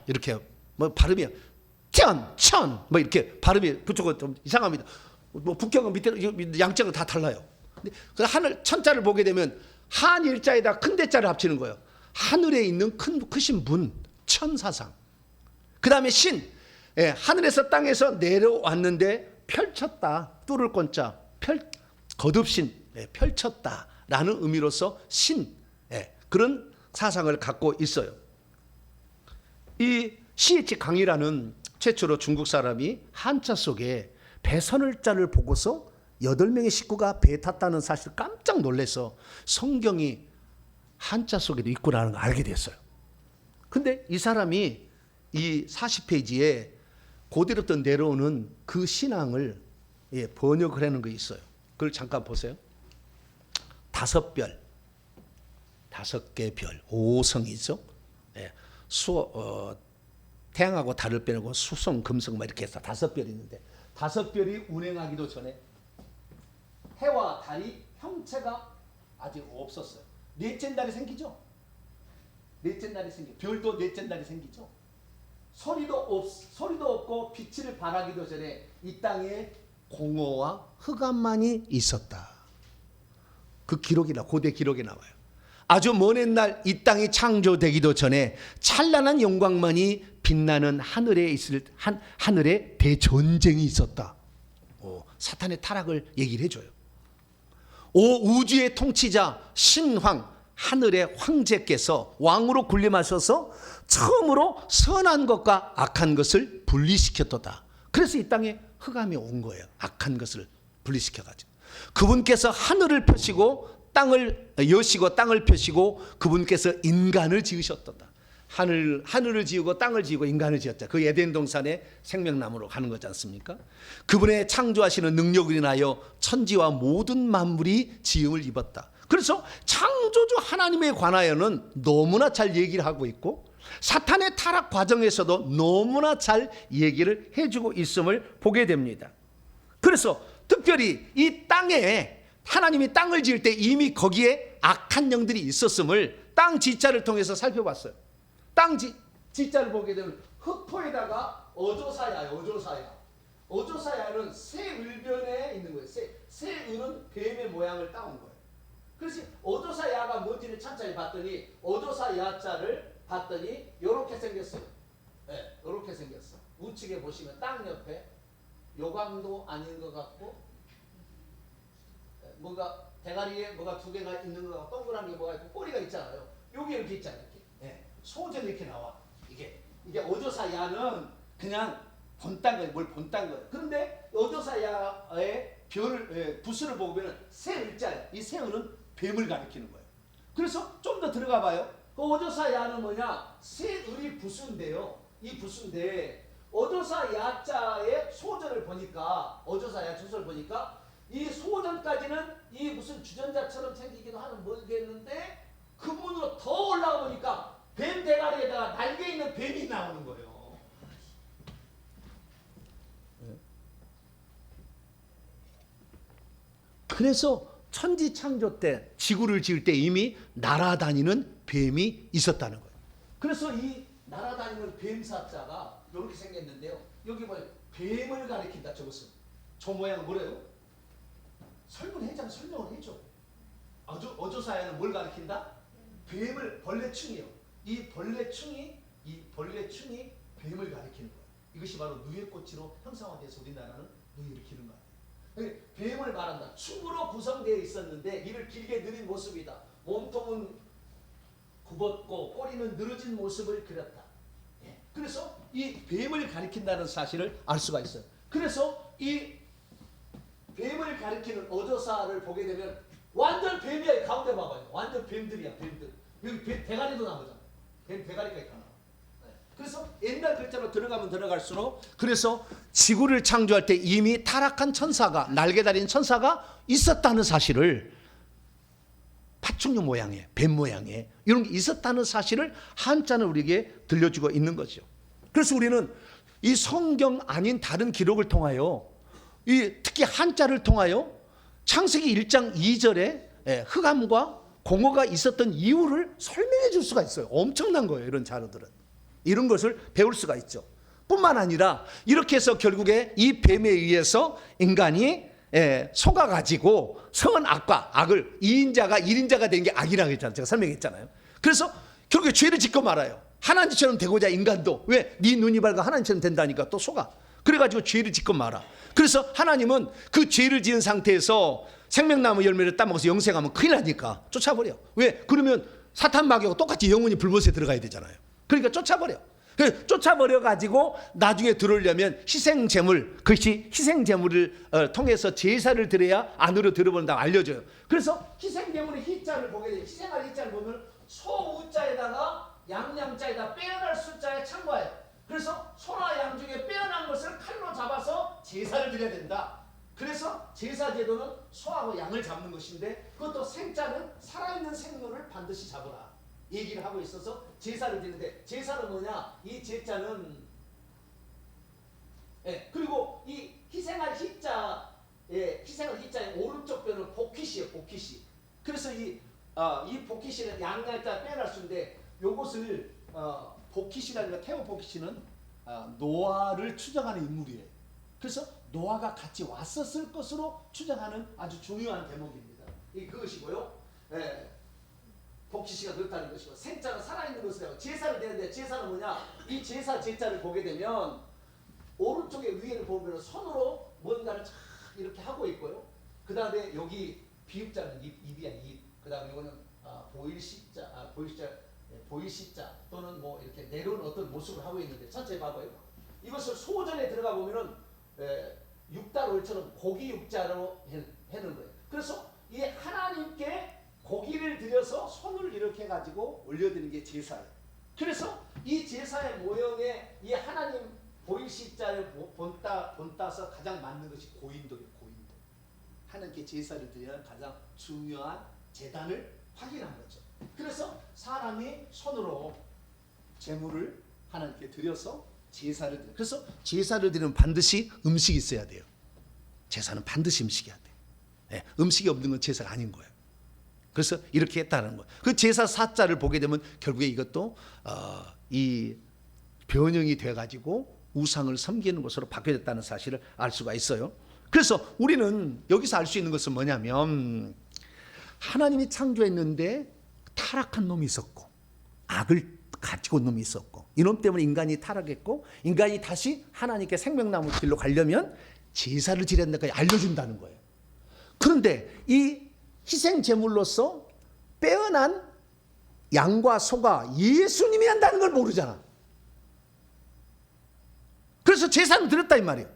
이렇게 뭐 발음이 천 뭐 이렇게 발음이 그쪽은 좀 이상합니다. 뭐 북경은 밑에 양쪽은 다 달라요. 근데 그 하늘 천자를 보게 되면 한 일자에다 큰 대자를 합치는 거예요. 하늘에 있는 크신 분 천사상. 그 다음에 신 하늘에서 땅에서 내려왔는데 펼쳤다. 뚫을 권자 거듭신, 펼쳤다라는 의미로서 신, 그런 사상을 갖고 있어요. 이 C.H. 강이라는 최초로 중국 사람이 한자 속에 배선을자를 보고서 8명의 식구가 배에 탔다는 사실을 깜짝 놀라서 성경이 한자 속에도 있구나는 걸 알게 됐어요. 근데 이 사람이 이 40페이지에 고대로부터 내려오는 그 신앙을 번역을 하는 게 있어요. 그걸 잠깐 보세요. 5별, 5개 별, 5성이죠. 태양하고 달을 빼고 수성, 금성 막 이렇게 해서 5별이 있는데 5별이 운행하기도 전에 해와 달이 형체가 아직 없었어요. 넷째 달이 생기죠. 넷째 달이 생기죠. 별도 넷째 달이 생기죠. 소리도 없고 빛을 발하기도 전에 이 땅에 공허와 흑암만이 있었다. 그 기록이나 고대 기록에 나와요. 아주 먼 옛날 이 땅이 창조되기도 전에 찬란한 영광만이 빛나는 하늘에 대전쟁이 있었다. 사탄의 타락을 얘기를 해줘요. 우주의 통치자 신황 하늘의 황제께서 왕으로 군림하셔서 처음으로 선한 것과 악한 것을 분리시켰도다. 그래서 이 땅에 흑암이 온 거예요. 악한 것을 분리시켜가지고. 그분께서 하늘을 펴시고 땅을 여시고 땅을 펴시고 그분께서 인간을 지으셨도다. 하늘을 지우고 땅을 지우고 인간을 지었다. 그 에덴 동산의 생명나무로 가는 거지 않습니까? 그분의 창조하시는 능력을 인하여 천지와 모든 만물이 지음을 입었다. 그래서 창조주 하나님에 관하여는 너무나 잘 얘기를 하고 있고 사탄의 타락 과정에서도 너무나 잘 얘기를 해주고 있음을 보게 됩니다. 그래서 특별히 이 땅에 하나님이 땅을 지을 때 이미 거기에 악한 영들이 있었음을 땅 지자를 통해서 살펴봤어요. 땅 지자를 보게 되면 흑토에다가 어조사야예요. 어조사야는 새 을변에 있는 거예요. 새 을은 뱀의 모양을 따온 거예요. 그래서 어조사야가 뭔지를 찬찬히 봤더니 어조사야자를 봤더니 이렇게 생겼어요. 이렇게 생겼어. 우측에 보시면 땅 옆에 요강도 아닌 것 같고 뭔가 대가리에 뭐가 2개가 있는 것 같고 동그란 게 뭐가 있고 꼬리가 있잖아요. 여기 이렇게 있잖아요. 이렇게. 소전 이렇게 나와. 이게 어조사야는 그냥 본딴 거예요. 뭘 본딴 거예요. 그런데 어조사야의 부수를 보면 새 을자예요. 이 새 을은 뱀을 가리키는 거예요. 그래서 좀 더 들어가 봐요. 그 어조사야는 뭐냐? 새 을이 부수인데요. 이 부수인데 어조사야자의 소전을 보니까 어조사야 주소를 보니까 이 소전까지는 이 무슨 주전자처럼 생기기도 하는 모르겠는데 그 문으로 더 올라가 보니까 뱀 대가리에다가 날개 있는 뱀이 나오는 거예요. 그래서 천지 창조 때 지구를 지을 때 이미 날아다니는 뱀이 있었다는 거예요. 그래서 이 날아다니는 뱀사자가 이렇게 생겼는데요. 여기 보면 뱀을 가리킨다. 저 모양은 뭐래요? 설명을 해줘. 어조사야는 뭘 가리킨다? 뱀을 벌레충이요. 이 벌레충이 뱀을 가리키는 거예요. 이것이 바로 누에꽃으로 형상화돼서 우리나라는 누이를 기른 거예요. 뱀을 말한다. 축으로 구성되어 있었는데 이를 길게 느린 모습이다. 몸통은 굽었고 꼬리는 늘어진 모습을 그렸다. 그래서 이 뱀을 가리킨다는 사실을 알 수가 있어요. 그래서 이 뱀을 가리키는 어조사를 보게 되면 완전 뱀이야. 가운데 봐봐요. 완전 뱀들이야. 뱀들. 여기 뱀 대가리도 나오잖아. 뱀 대가리까지 다 나와. 그래서 옛날 글자로 들어가면 들어갈수록 그래서 지구를 창조할 때 이미 타락한 천사가 날개 달린 천사가 있었다는 사실을 파충류 모양의 뱀 모양의 이런 게 있었다는 사실을 한자는 우리에게 들려주고 있는 거죠. 그래서 우리는 이 성경 아닌 다른 기록을 통하여 특히 한자를 통하여 창세기 1장 2절에 흑암과 공허가 있었던 이유를 설명해 줄 수가 있어요. 엄청난 거예요. 이런 자료들은. 이런 것을 배울 수가 있죠. 뿐만 아니라 이렇게 해서 결국에 이 뱀에 의해서 인간이 속아가지고 선악과 악을 2인자가 1인자가 된 게 악이라고 했잖아요. 제가 설명했잖아요. 그래서 결국에 죄를 짓고 말아요. 하나님처럼 되고자 인간도 왜? 네 눈이 밝아 하나님처럼 된다니까 또 속아. 그래 그래가지고 죄를 짓고 말아. 그래서 하나님은 그 죄를 지은 상태에서 생명나무 열매를 따먹어서 영생하면 큰일 나니까 쫓아버려. 왜? 그러면 사탄 마귀하고 똑같이 영혼이 불못에 들어가야 되잖아요. 그러니까 쫓아버려. 쫓아버려가지고 나중에 들어오려면 희생제물, 그것이 희생제물을 통해서 제사를 드려야 안으로 들어본다고 알려줘요. 그래서 희생제물의 희자를 보게 돼요. 희생할 희자를 보면 소우자에다가 양양자에다 빼어날 숫자에 참고해요. 그래서 소나 양 중에 빼어난 것을 칼로 잡아서 제사를 드려야 된다. 그래서 제사 제도는 소하고 양을 잡는 것인데, 그것도 생자는 살아있는 생물을 반드시 잡으라 얘기를 하고 있어서 제사를 드리는데, 제사는 뭐냐? 이 제자는 그리고 이 희생할 희생할 희자의 오른쪽 뼈는 복희시예요. 복희시. 그래서 이 복희시는 양날짜 빼날 수인데, 요것을 복희시라는 거, 태호 복희시는 노아를 추정하는 인물이에요. 그래서 노아가 같이 왔었을 것으로 추정하는 아주 중요한 대목입니다. 이 그것이고요. 복희시가 그렇다는 것이고, 생자는 살아있는 것을 하고 제사를 드리는데, 제사는 뭐냐? 이 제사 제자를 보게 되면 오른쪽에 위에를 보면 손으로 뭔가를 쫙 이렇게 하고 있고요. 그 다음에 여기 비읍자는 입이야, 입. 그 다음에 이거는 보일시자 또는 뭐 이렇게 내려온 어떤 모습을 하고 있는데, 천천히 봐봐요. 이것을 소전에 들어가 보면은 6달월처럼 고기 육자로 해는 거예요. 그래서 이 하나님께 고기를 들여서 손을 이렇게 가지고 올려드리는 게 제사예요. 그래서 이 제사의 모형에 이 하나님 보일시자를 본따서 가장 맞는 것이 고인돌이에요. 고인돌. 하나님께 제사를 드리는 가장 중요한 제단을 확인한 거죠. 그래서 사람이 손으로 제물을 하나님께 드려서 제사를 드려요. 그래서 제사를 드리면 반드시 음식이 있어야 돼요. 제사는 반드시 음식이어야 돼요. 음식이 없는 건 제사가 아닌 거예요. 그래서 이렇게 했다는 거예요. 그 제사 사자를 보게 되면 결국에 이것도 이 변형이 돼가지고 우상을 섬기는 것으로 바뀌어졌다는 사실을 알 수가 있어요. 그래서 우리는 여기서 알 수 있는 것은 뭐냐면, 하나님이 창조했는데 타락한 놈이 있었고 악을 가지고 온 놈이 있었고, 이놈 때문에 인간이 타락했고, 인간이 다시 하나님께 생명나무 길로 가려면 제사를 지낸다까지 알려준다는 거예요. 그런데 이 희생 제물로서 빼어난 양과 소가 예수님이 한다는 걸 모르잖아. 그래서 제사를 드렸다 이 말이에요.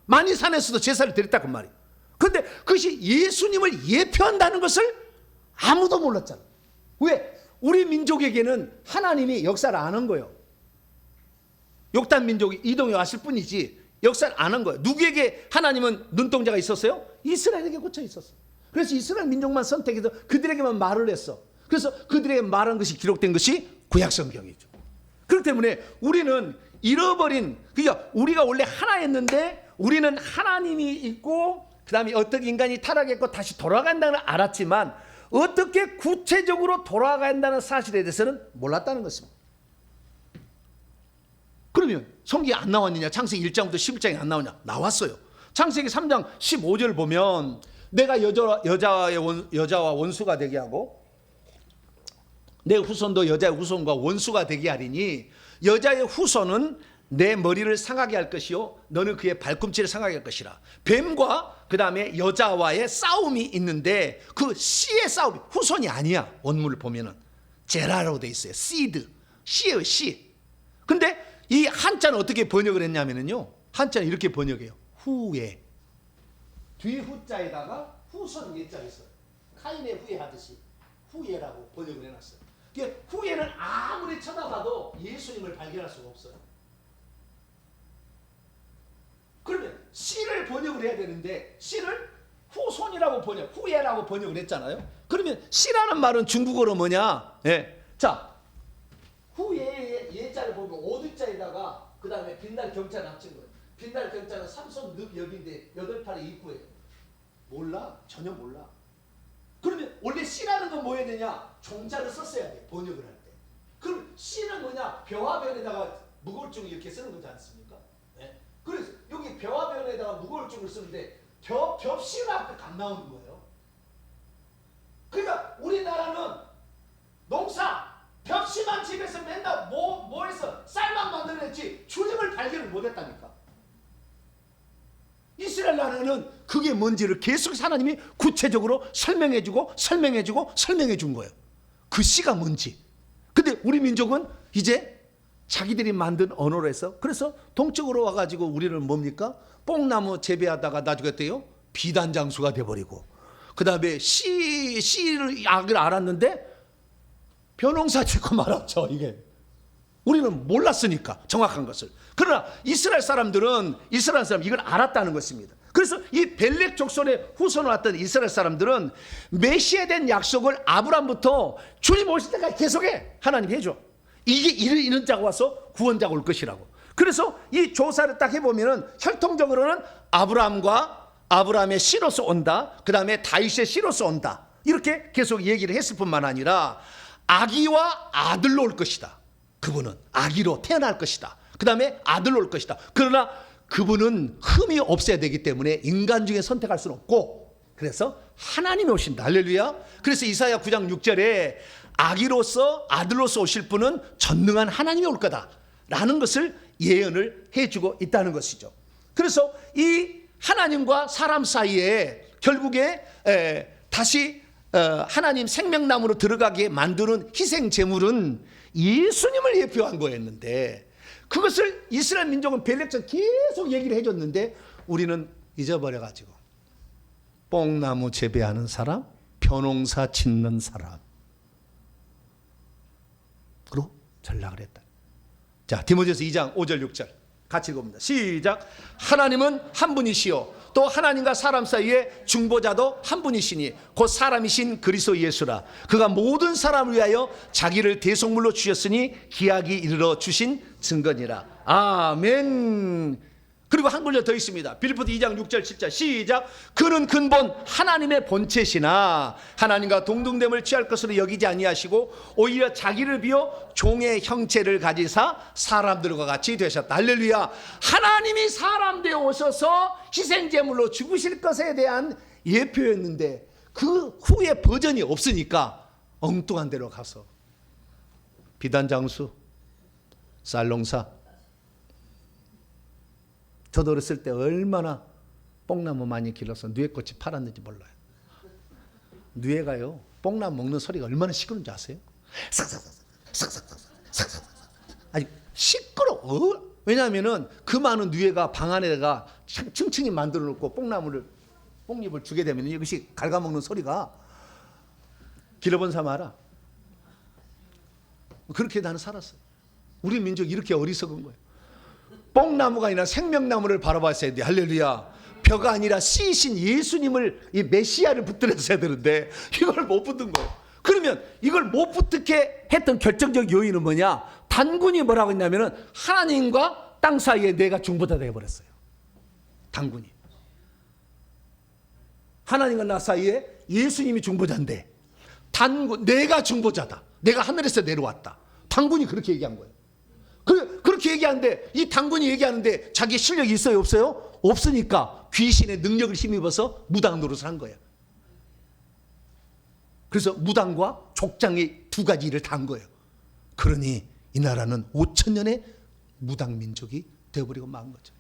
만이산에서도 제사를 드렸다고 말이에요. 그런데 그것이 예수님을 예표한다는 것을 아무도 몰랐잖아. 왜? 우리 민족에게는 하나님이 역사를 안 한 거예요. 욕단 민족이 이동해 왔을 뿐이지 역사를 안 한 거예요. 누구에게 하나님은 눈동자가 있었어요? 이스라엘에게 꽂혀 있었어요. 그래서 이스라엘 민족만 선택해서 그들에게만 말을 했어. 그래서 그들에게 말한 것이 기록된 것이 구약성경이죠. 그렇기 때문에 우리는 잃어버린, 그러니까 우리가 원래 하나였는데 우리는 하나님이 있고 그 다음에 어떻게 인간이 타락했고 다시 돌아간다는 걸 알았지만 어떻게 구체적으로 돌아간다는 사실에 대해서는 몰랐다는 것입니다. 그러면 성경에 안 나왔느냐? 창세기 1장부터 11장에 안 나오냐? 나왔어요. 창세기 3장 15절 보면, 내가 여자와 원수가 되게 하고 내 후손도 여자의 후손과 원수가 되게 하리니, 여자의 후손은 내 머리를 상하게 할 것이요 너는 그의 발꿈치를 상하게 할 것이라. 뱀과 그 다음에 여자와의 싸움이 있는데, 그 씨의 싸움이 후손이 아니야. 원문을 보면은 제라로 돼 있어요. 씨드, 씨예요, 씨. 근데 이 한자는 어떻게 번역을 했냐면요, 한자는 이렇게 번역해요. 후예. 뒤 후자에다가 후손 예자가 있어요. 카인의 후예 하듯이 후예라고 번역을 해놨어요. 후예는 아무리 쳐다봐도 예수님을 발견할 수가 없어요. 그러면 씨를 번역을 해야 되는데 씨를 후손이라고 후예라고 번역을 했잖아요. 그러면 씨라는 말은 중국어로 뭐냐? 자, 후예의 예자를 보면 오두자에다가 그 다음에 빛날 경자를 합친 거예요. 빛날 경자는 삼손 늪 여기인데 8팔의 입구예요. 몰라? 전혀 몰라. 그러면 원래 씨라는 건 뭐 해야 되냐? 종자를 썼어야 돼, 번역을 할 때. 그럼 씨는 뭐냐? 벼와 변에다가 무거울증을 이렇게 쓰는 거지 않습니까? 그래서 여기 벼와 변에다가 무거울증을 쓰는데 벽씨가 앞에 안 나오는 거예요. 그러니까 우리나라는 농사 벽씨만 집에서 맨날 뭐 해서 쌀만 만들어냈지 주님을 발견을 못했다니까. 이스라엘 나라는 그게 뭔지를 계속 하나님이 구체적으로 설명해주고 설명해 준 거예요. 그 씨가 뭔지. 근데 우리 민족은 이제 자기들이 만든 언어로 해서, 그래서 동쪽으로 와가지고 우리는 뭡니까? 뽕나무 재배하다가 나중에 어때요? 비단장수가 돼버리고, 그 다음에 씨를 약을 알았는데 벼농사 짓고 말았죠. 이게 우리는 몰랐으니까 정확한 것을. 그러나 이스라엘 사람들은 이걸 알았다는 것입니다. 그래서 이 벨렉 족속의 후손을 왔던 이스라엘 사람들은 메시아에 대한 약속을 아브라함부터 주님 오실 때까지 계속해. 하나님 해줘. 이게 이런 자가 와서 구원자가 올 것이라고. 그래서 이 조사를 딱 해보면은 혈통적으로는 아브라함의 씨로서 온다. 그 다음에 다윗의 씨로서 온다. 이렇게 계속 얘기를 했을 뿐만 아니라 아기와 아들로 올 것이다. 그분은 아기로 태어날 것이다. 그 다음에 아들로 올 것이다. 그러나 그분은 흠이 없어야 되기 때문에 인간 중에 선택할 수는 없고, 그래서 하나님이 오신다. 할렐루야. 그래서 이사야 9장 6절에 아기로서 아들로서 오실 분은 전능한 하나님이 올 거다 라는 것을 예언을 해주고 있다는 것이죠. 그래서 이 하나님과 사람 사이에 결국에 다시 하나님 생명나무로 들어가게 만드는 희생 제물은 예수님을 예표한 거였는데, 그것을 이스라엘 민족은 벨렉전 계속 얘기를 해줬는데 우리는 잊어버려가지고 뽕나무 재배하는 사람, 벼농사 짓는 사람 그로 전락을 했다. 자, 디모데후서 2장 5절 6절 같이 읽어봅니다. 시작. 하나님은 한 분이시요 또 하나님과 사람 사이에 중보자도 한 분이시니 곧 사람이신 그리스도 예수라. 그가 모든 사람을 위하여 자기를 대속물로 주셨으니 기약이 이르러 주신 증거니라. 아멘. 그리고 한 구절 더 있습니다. 빌립보서 2장 6절 7절 시작. 그는 근본 하나님의 본체시나 하나님과 동등됨을 취할 것으로 여기지 아니하시고 오히려 자기를 비워 종의 형체를 가지사 사람들과 같이 되셨다. 할렐루야. 하나님이 사람 되어 오셔서 희생제물로 죽으실 것에 대한 예표였는데 그 후에 버전이 없으니까 엉뚱한 데로 가서 비단장수, 쌀농사. 저도 어렸을 때 얼마나 뽕나무 많이 길러서 누에꽃이 팔았는지 몰라요. 누에가요, 뽕나무 먹는 소리가 얼마나 시끄러운지 아세요? 삭삭삭삭삭삭삭삭삭삭삭삭. 아니 시끄러워. 왜냐하면은 그 많은 누에가 방 안에다가 층층이 만들어 놓고 뽕잎을 주게 되면 이것이 갉아먹는 소리가, 길러본 사람 알아. 그렇게 나는 살았어요. 우리 민족이 이렇게 어리석은 거예요. 뽕나무가 아니라 생명나무를 바라봤어야 돼. 할렐루야. 벼가 아니라 씨이신 예수님을, 이 메시아를 붙들었어야 되는데 이걸 못 붙든 거예요. 그러면 이걸 못 붙게 했던 결정적 요인은 뭐냐? 단군이 뭐라고 했냐면은 하나님과 땅 사이에 내가 중보자가 되어버렸어요. 단군이. 하나님과 나 사이에 예수님이 중보자인데 단군, 내가 중보자다. 내가 하늘에서 내려왔다. 단군이 그렇게 얘기한 거예요. 그렇게 얘기하는데 이 단군이 얘기하는데 자기 실력이 있어요 없어요? 없으니까 귀신의 능력을 힘입어서 무당 노릇을 한 거예요. 그래서 무당과 족장의 두 가지 일을 다 한 거예요. 그러니 이 나라는 5,000년의 무당 민족이 되어버리고 만 거죠.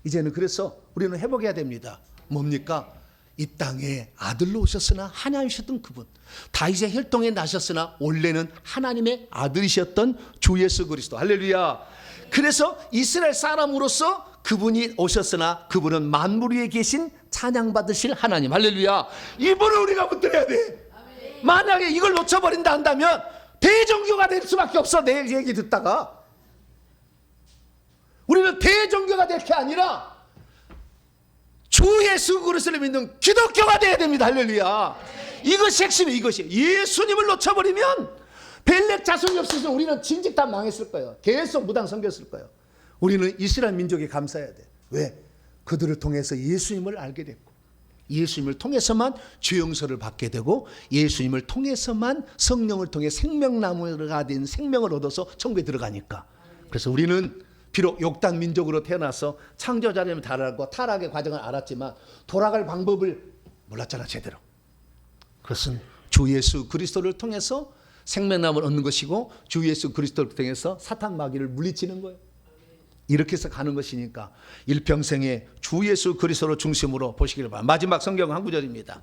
이제는 그래서 우리는 회복해야 됩니다. 뭡니까? 이 땅에 아들로 오셨으나 하나님이셨던 그분, 다윗의 혈통에 나셨으나 원래는 하나님의 아들이셨던 주 예수 그리스도. 할렐루야. 그래서 이스라엘 사람으로서 그분이 오셨으나 그분은 만물 위에 계신 찬양받으실 하나님. 할렐루야. 이분을 우리가 붙들어야 돼. 만약에 이걸 놓쳐버린다 한다면 대종교가 될 수밖에 없어. 내 얘기 듣다가 우리는 대종교가 될 게 아니라 주 예수 그리스도를 믿는 기독교가 돼야 됩니다. 할렐루야. 이것이 핵심이에요. 이것이. 예수님을 놓쳐버리면 벨렉 자손이 없어서 우리는 진즉 다 망했을 거예요. 계속 무당 섬겼을 거예요. 우리는 이스라엘 민족이 감사해야 돼. 왜? 그들을 통해서 예수님을 알게 됐고, 예수님을 통해서만 죄 용서를 받게 되고, 예수님을 통해서만 성령을 통해 생명나무가 된 생명을 얻어서 천국에 들어가니까. 그래서 우리는 비록 욕당 민족으로 태어나서 창조자님을 다 타락의 과정을 알았지만 돌아갈 방법을 몰랐잖아 제대로. 그것은 주 예수 그리스도를 통해서 생명나무를 얻는 것이고 주 예수 그리스도를 통해서 사탄 마귀를 물리치는 거예요. 이렇게 해서 가는 것이니까 일평생에 주 예수 그리스도를 중심으로 보시기를 바랍니다. 마지막 성경 한 구절입니다.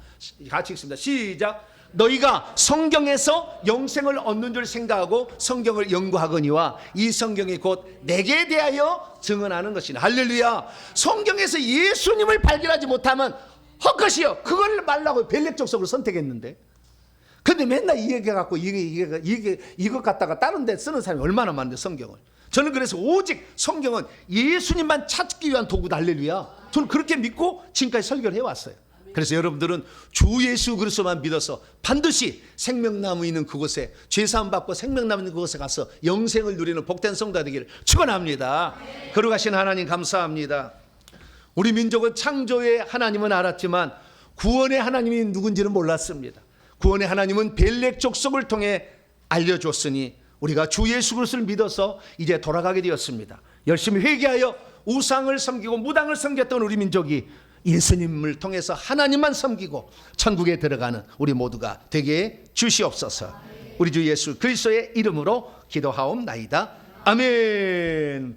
같이 읽습니다. 시작. 너희가 성경에서 영생을 얻는 줄 생각하고 성경을 연구하거니와 이 성경이 곧 내게 대하여 증언하는 것이니. 할렐루야. 성경에서 예수님을 발견하지 못하면 헛것이요. 그걸 말라고 벨렉족속을 선택했는데, 근데 맨날 이 얘기 갖고 이것 갖다가 다른 데 쓰는 사람이 얼마나 많은데, 성경을. 저는 그래서 오직 성경은 예수님만 찾기 위한 도구다. 할렐루야. 저는 그렇게 믿고 지금까지 설교를 해왔어요. 그래서 여러분들은 주 예수 그리스도만 믿어서 반드시 생명나무 있는 그곳에, 죄사함 받고 생명나무 있는 그곳에 가서 영생을 누리는 복된 성도가 되기를 축원합니다. 거룩하신 하나님 감사합니다. 우리 민족은 창조의 하나님은 알았지만 구원의 하나님이 누군지는 몰랐습니다. 구원의 하나님은 벨렉 족속을 통해 알려줬으니 우리가 주 예수 그리스도를 믿어서 이제 돌아가게 되었습니다. 열심히 회개하여 우상을 섬기고 무당을 섬겼던 우리 민족이 예수님을 통해서 하나님만 섬기고 천국에 들어가는 우리 모두가 되게 주시옵소서. 우리 주 예수 그리스도의 이름으로 기도하옵나이다. 아멘.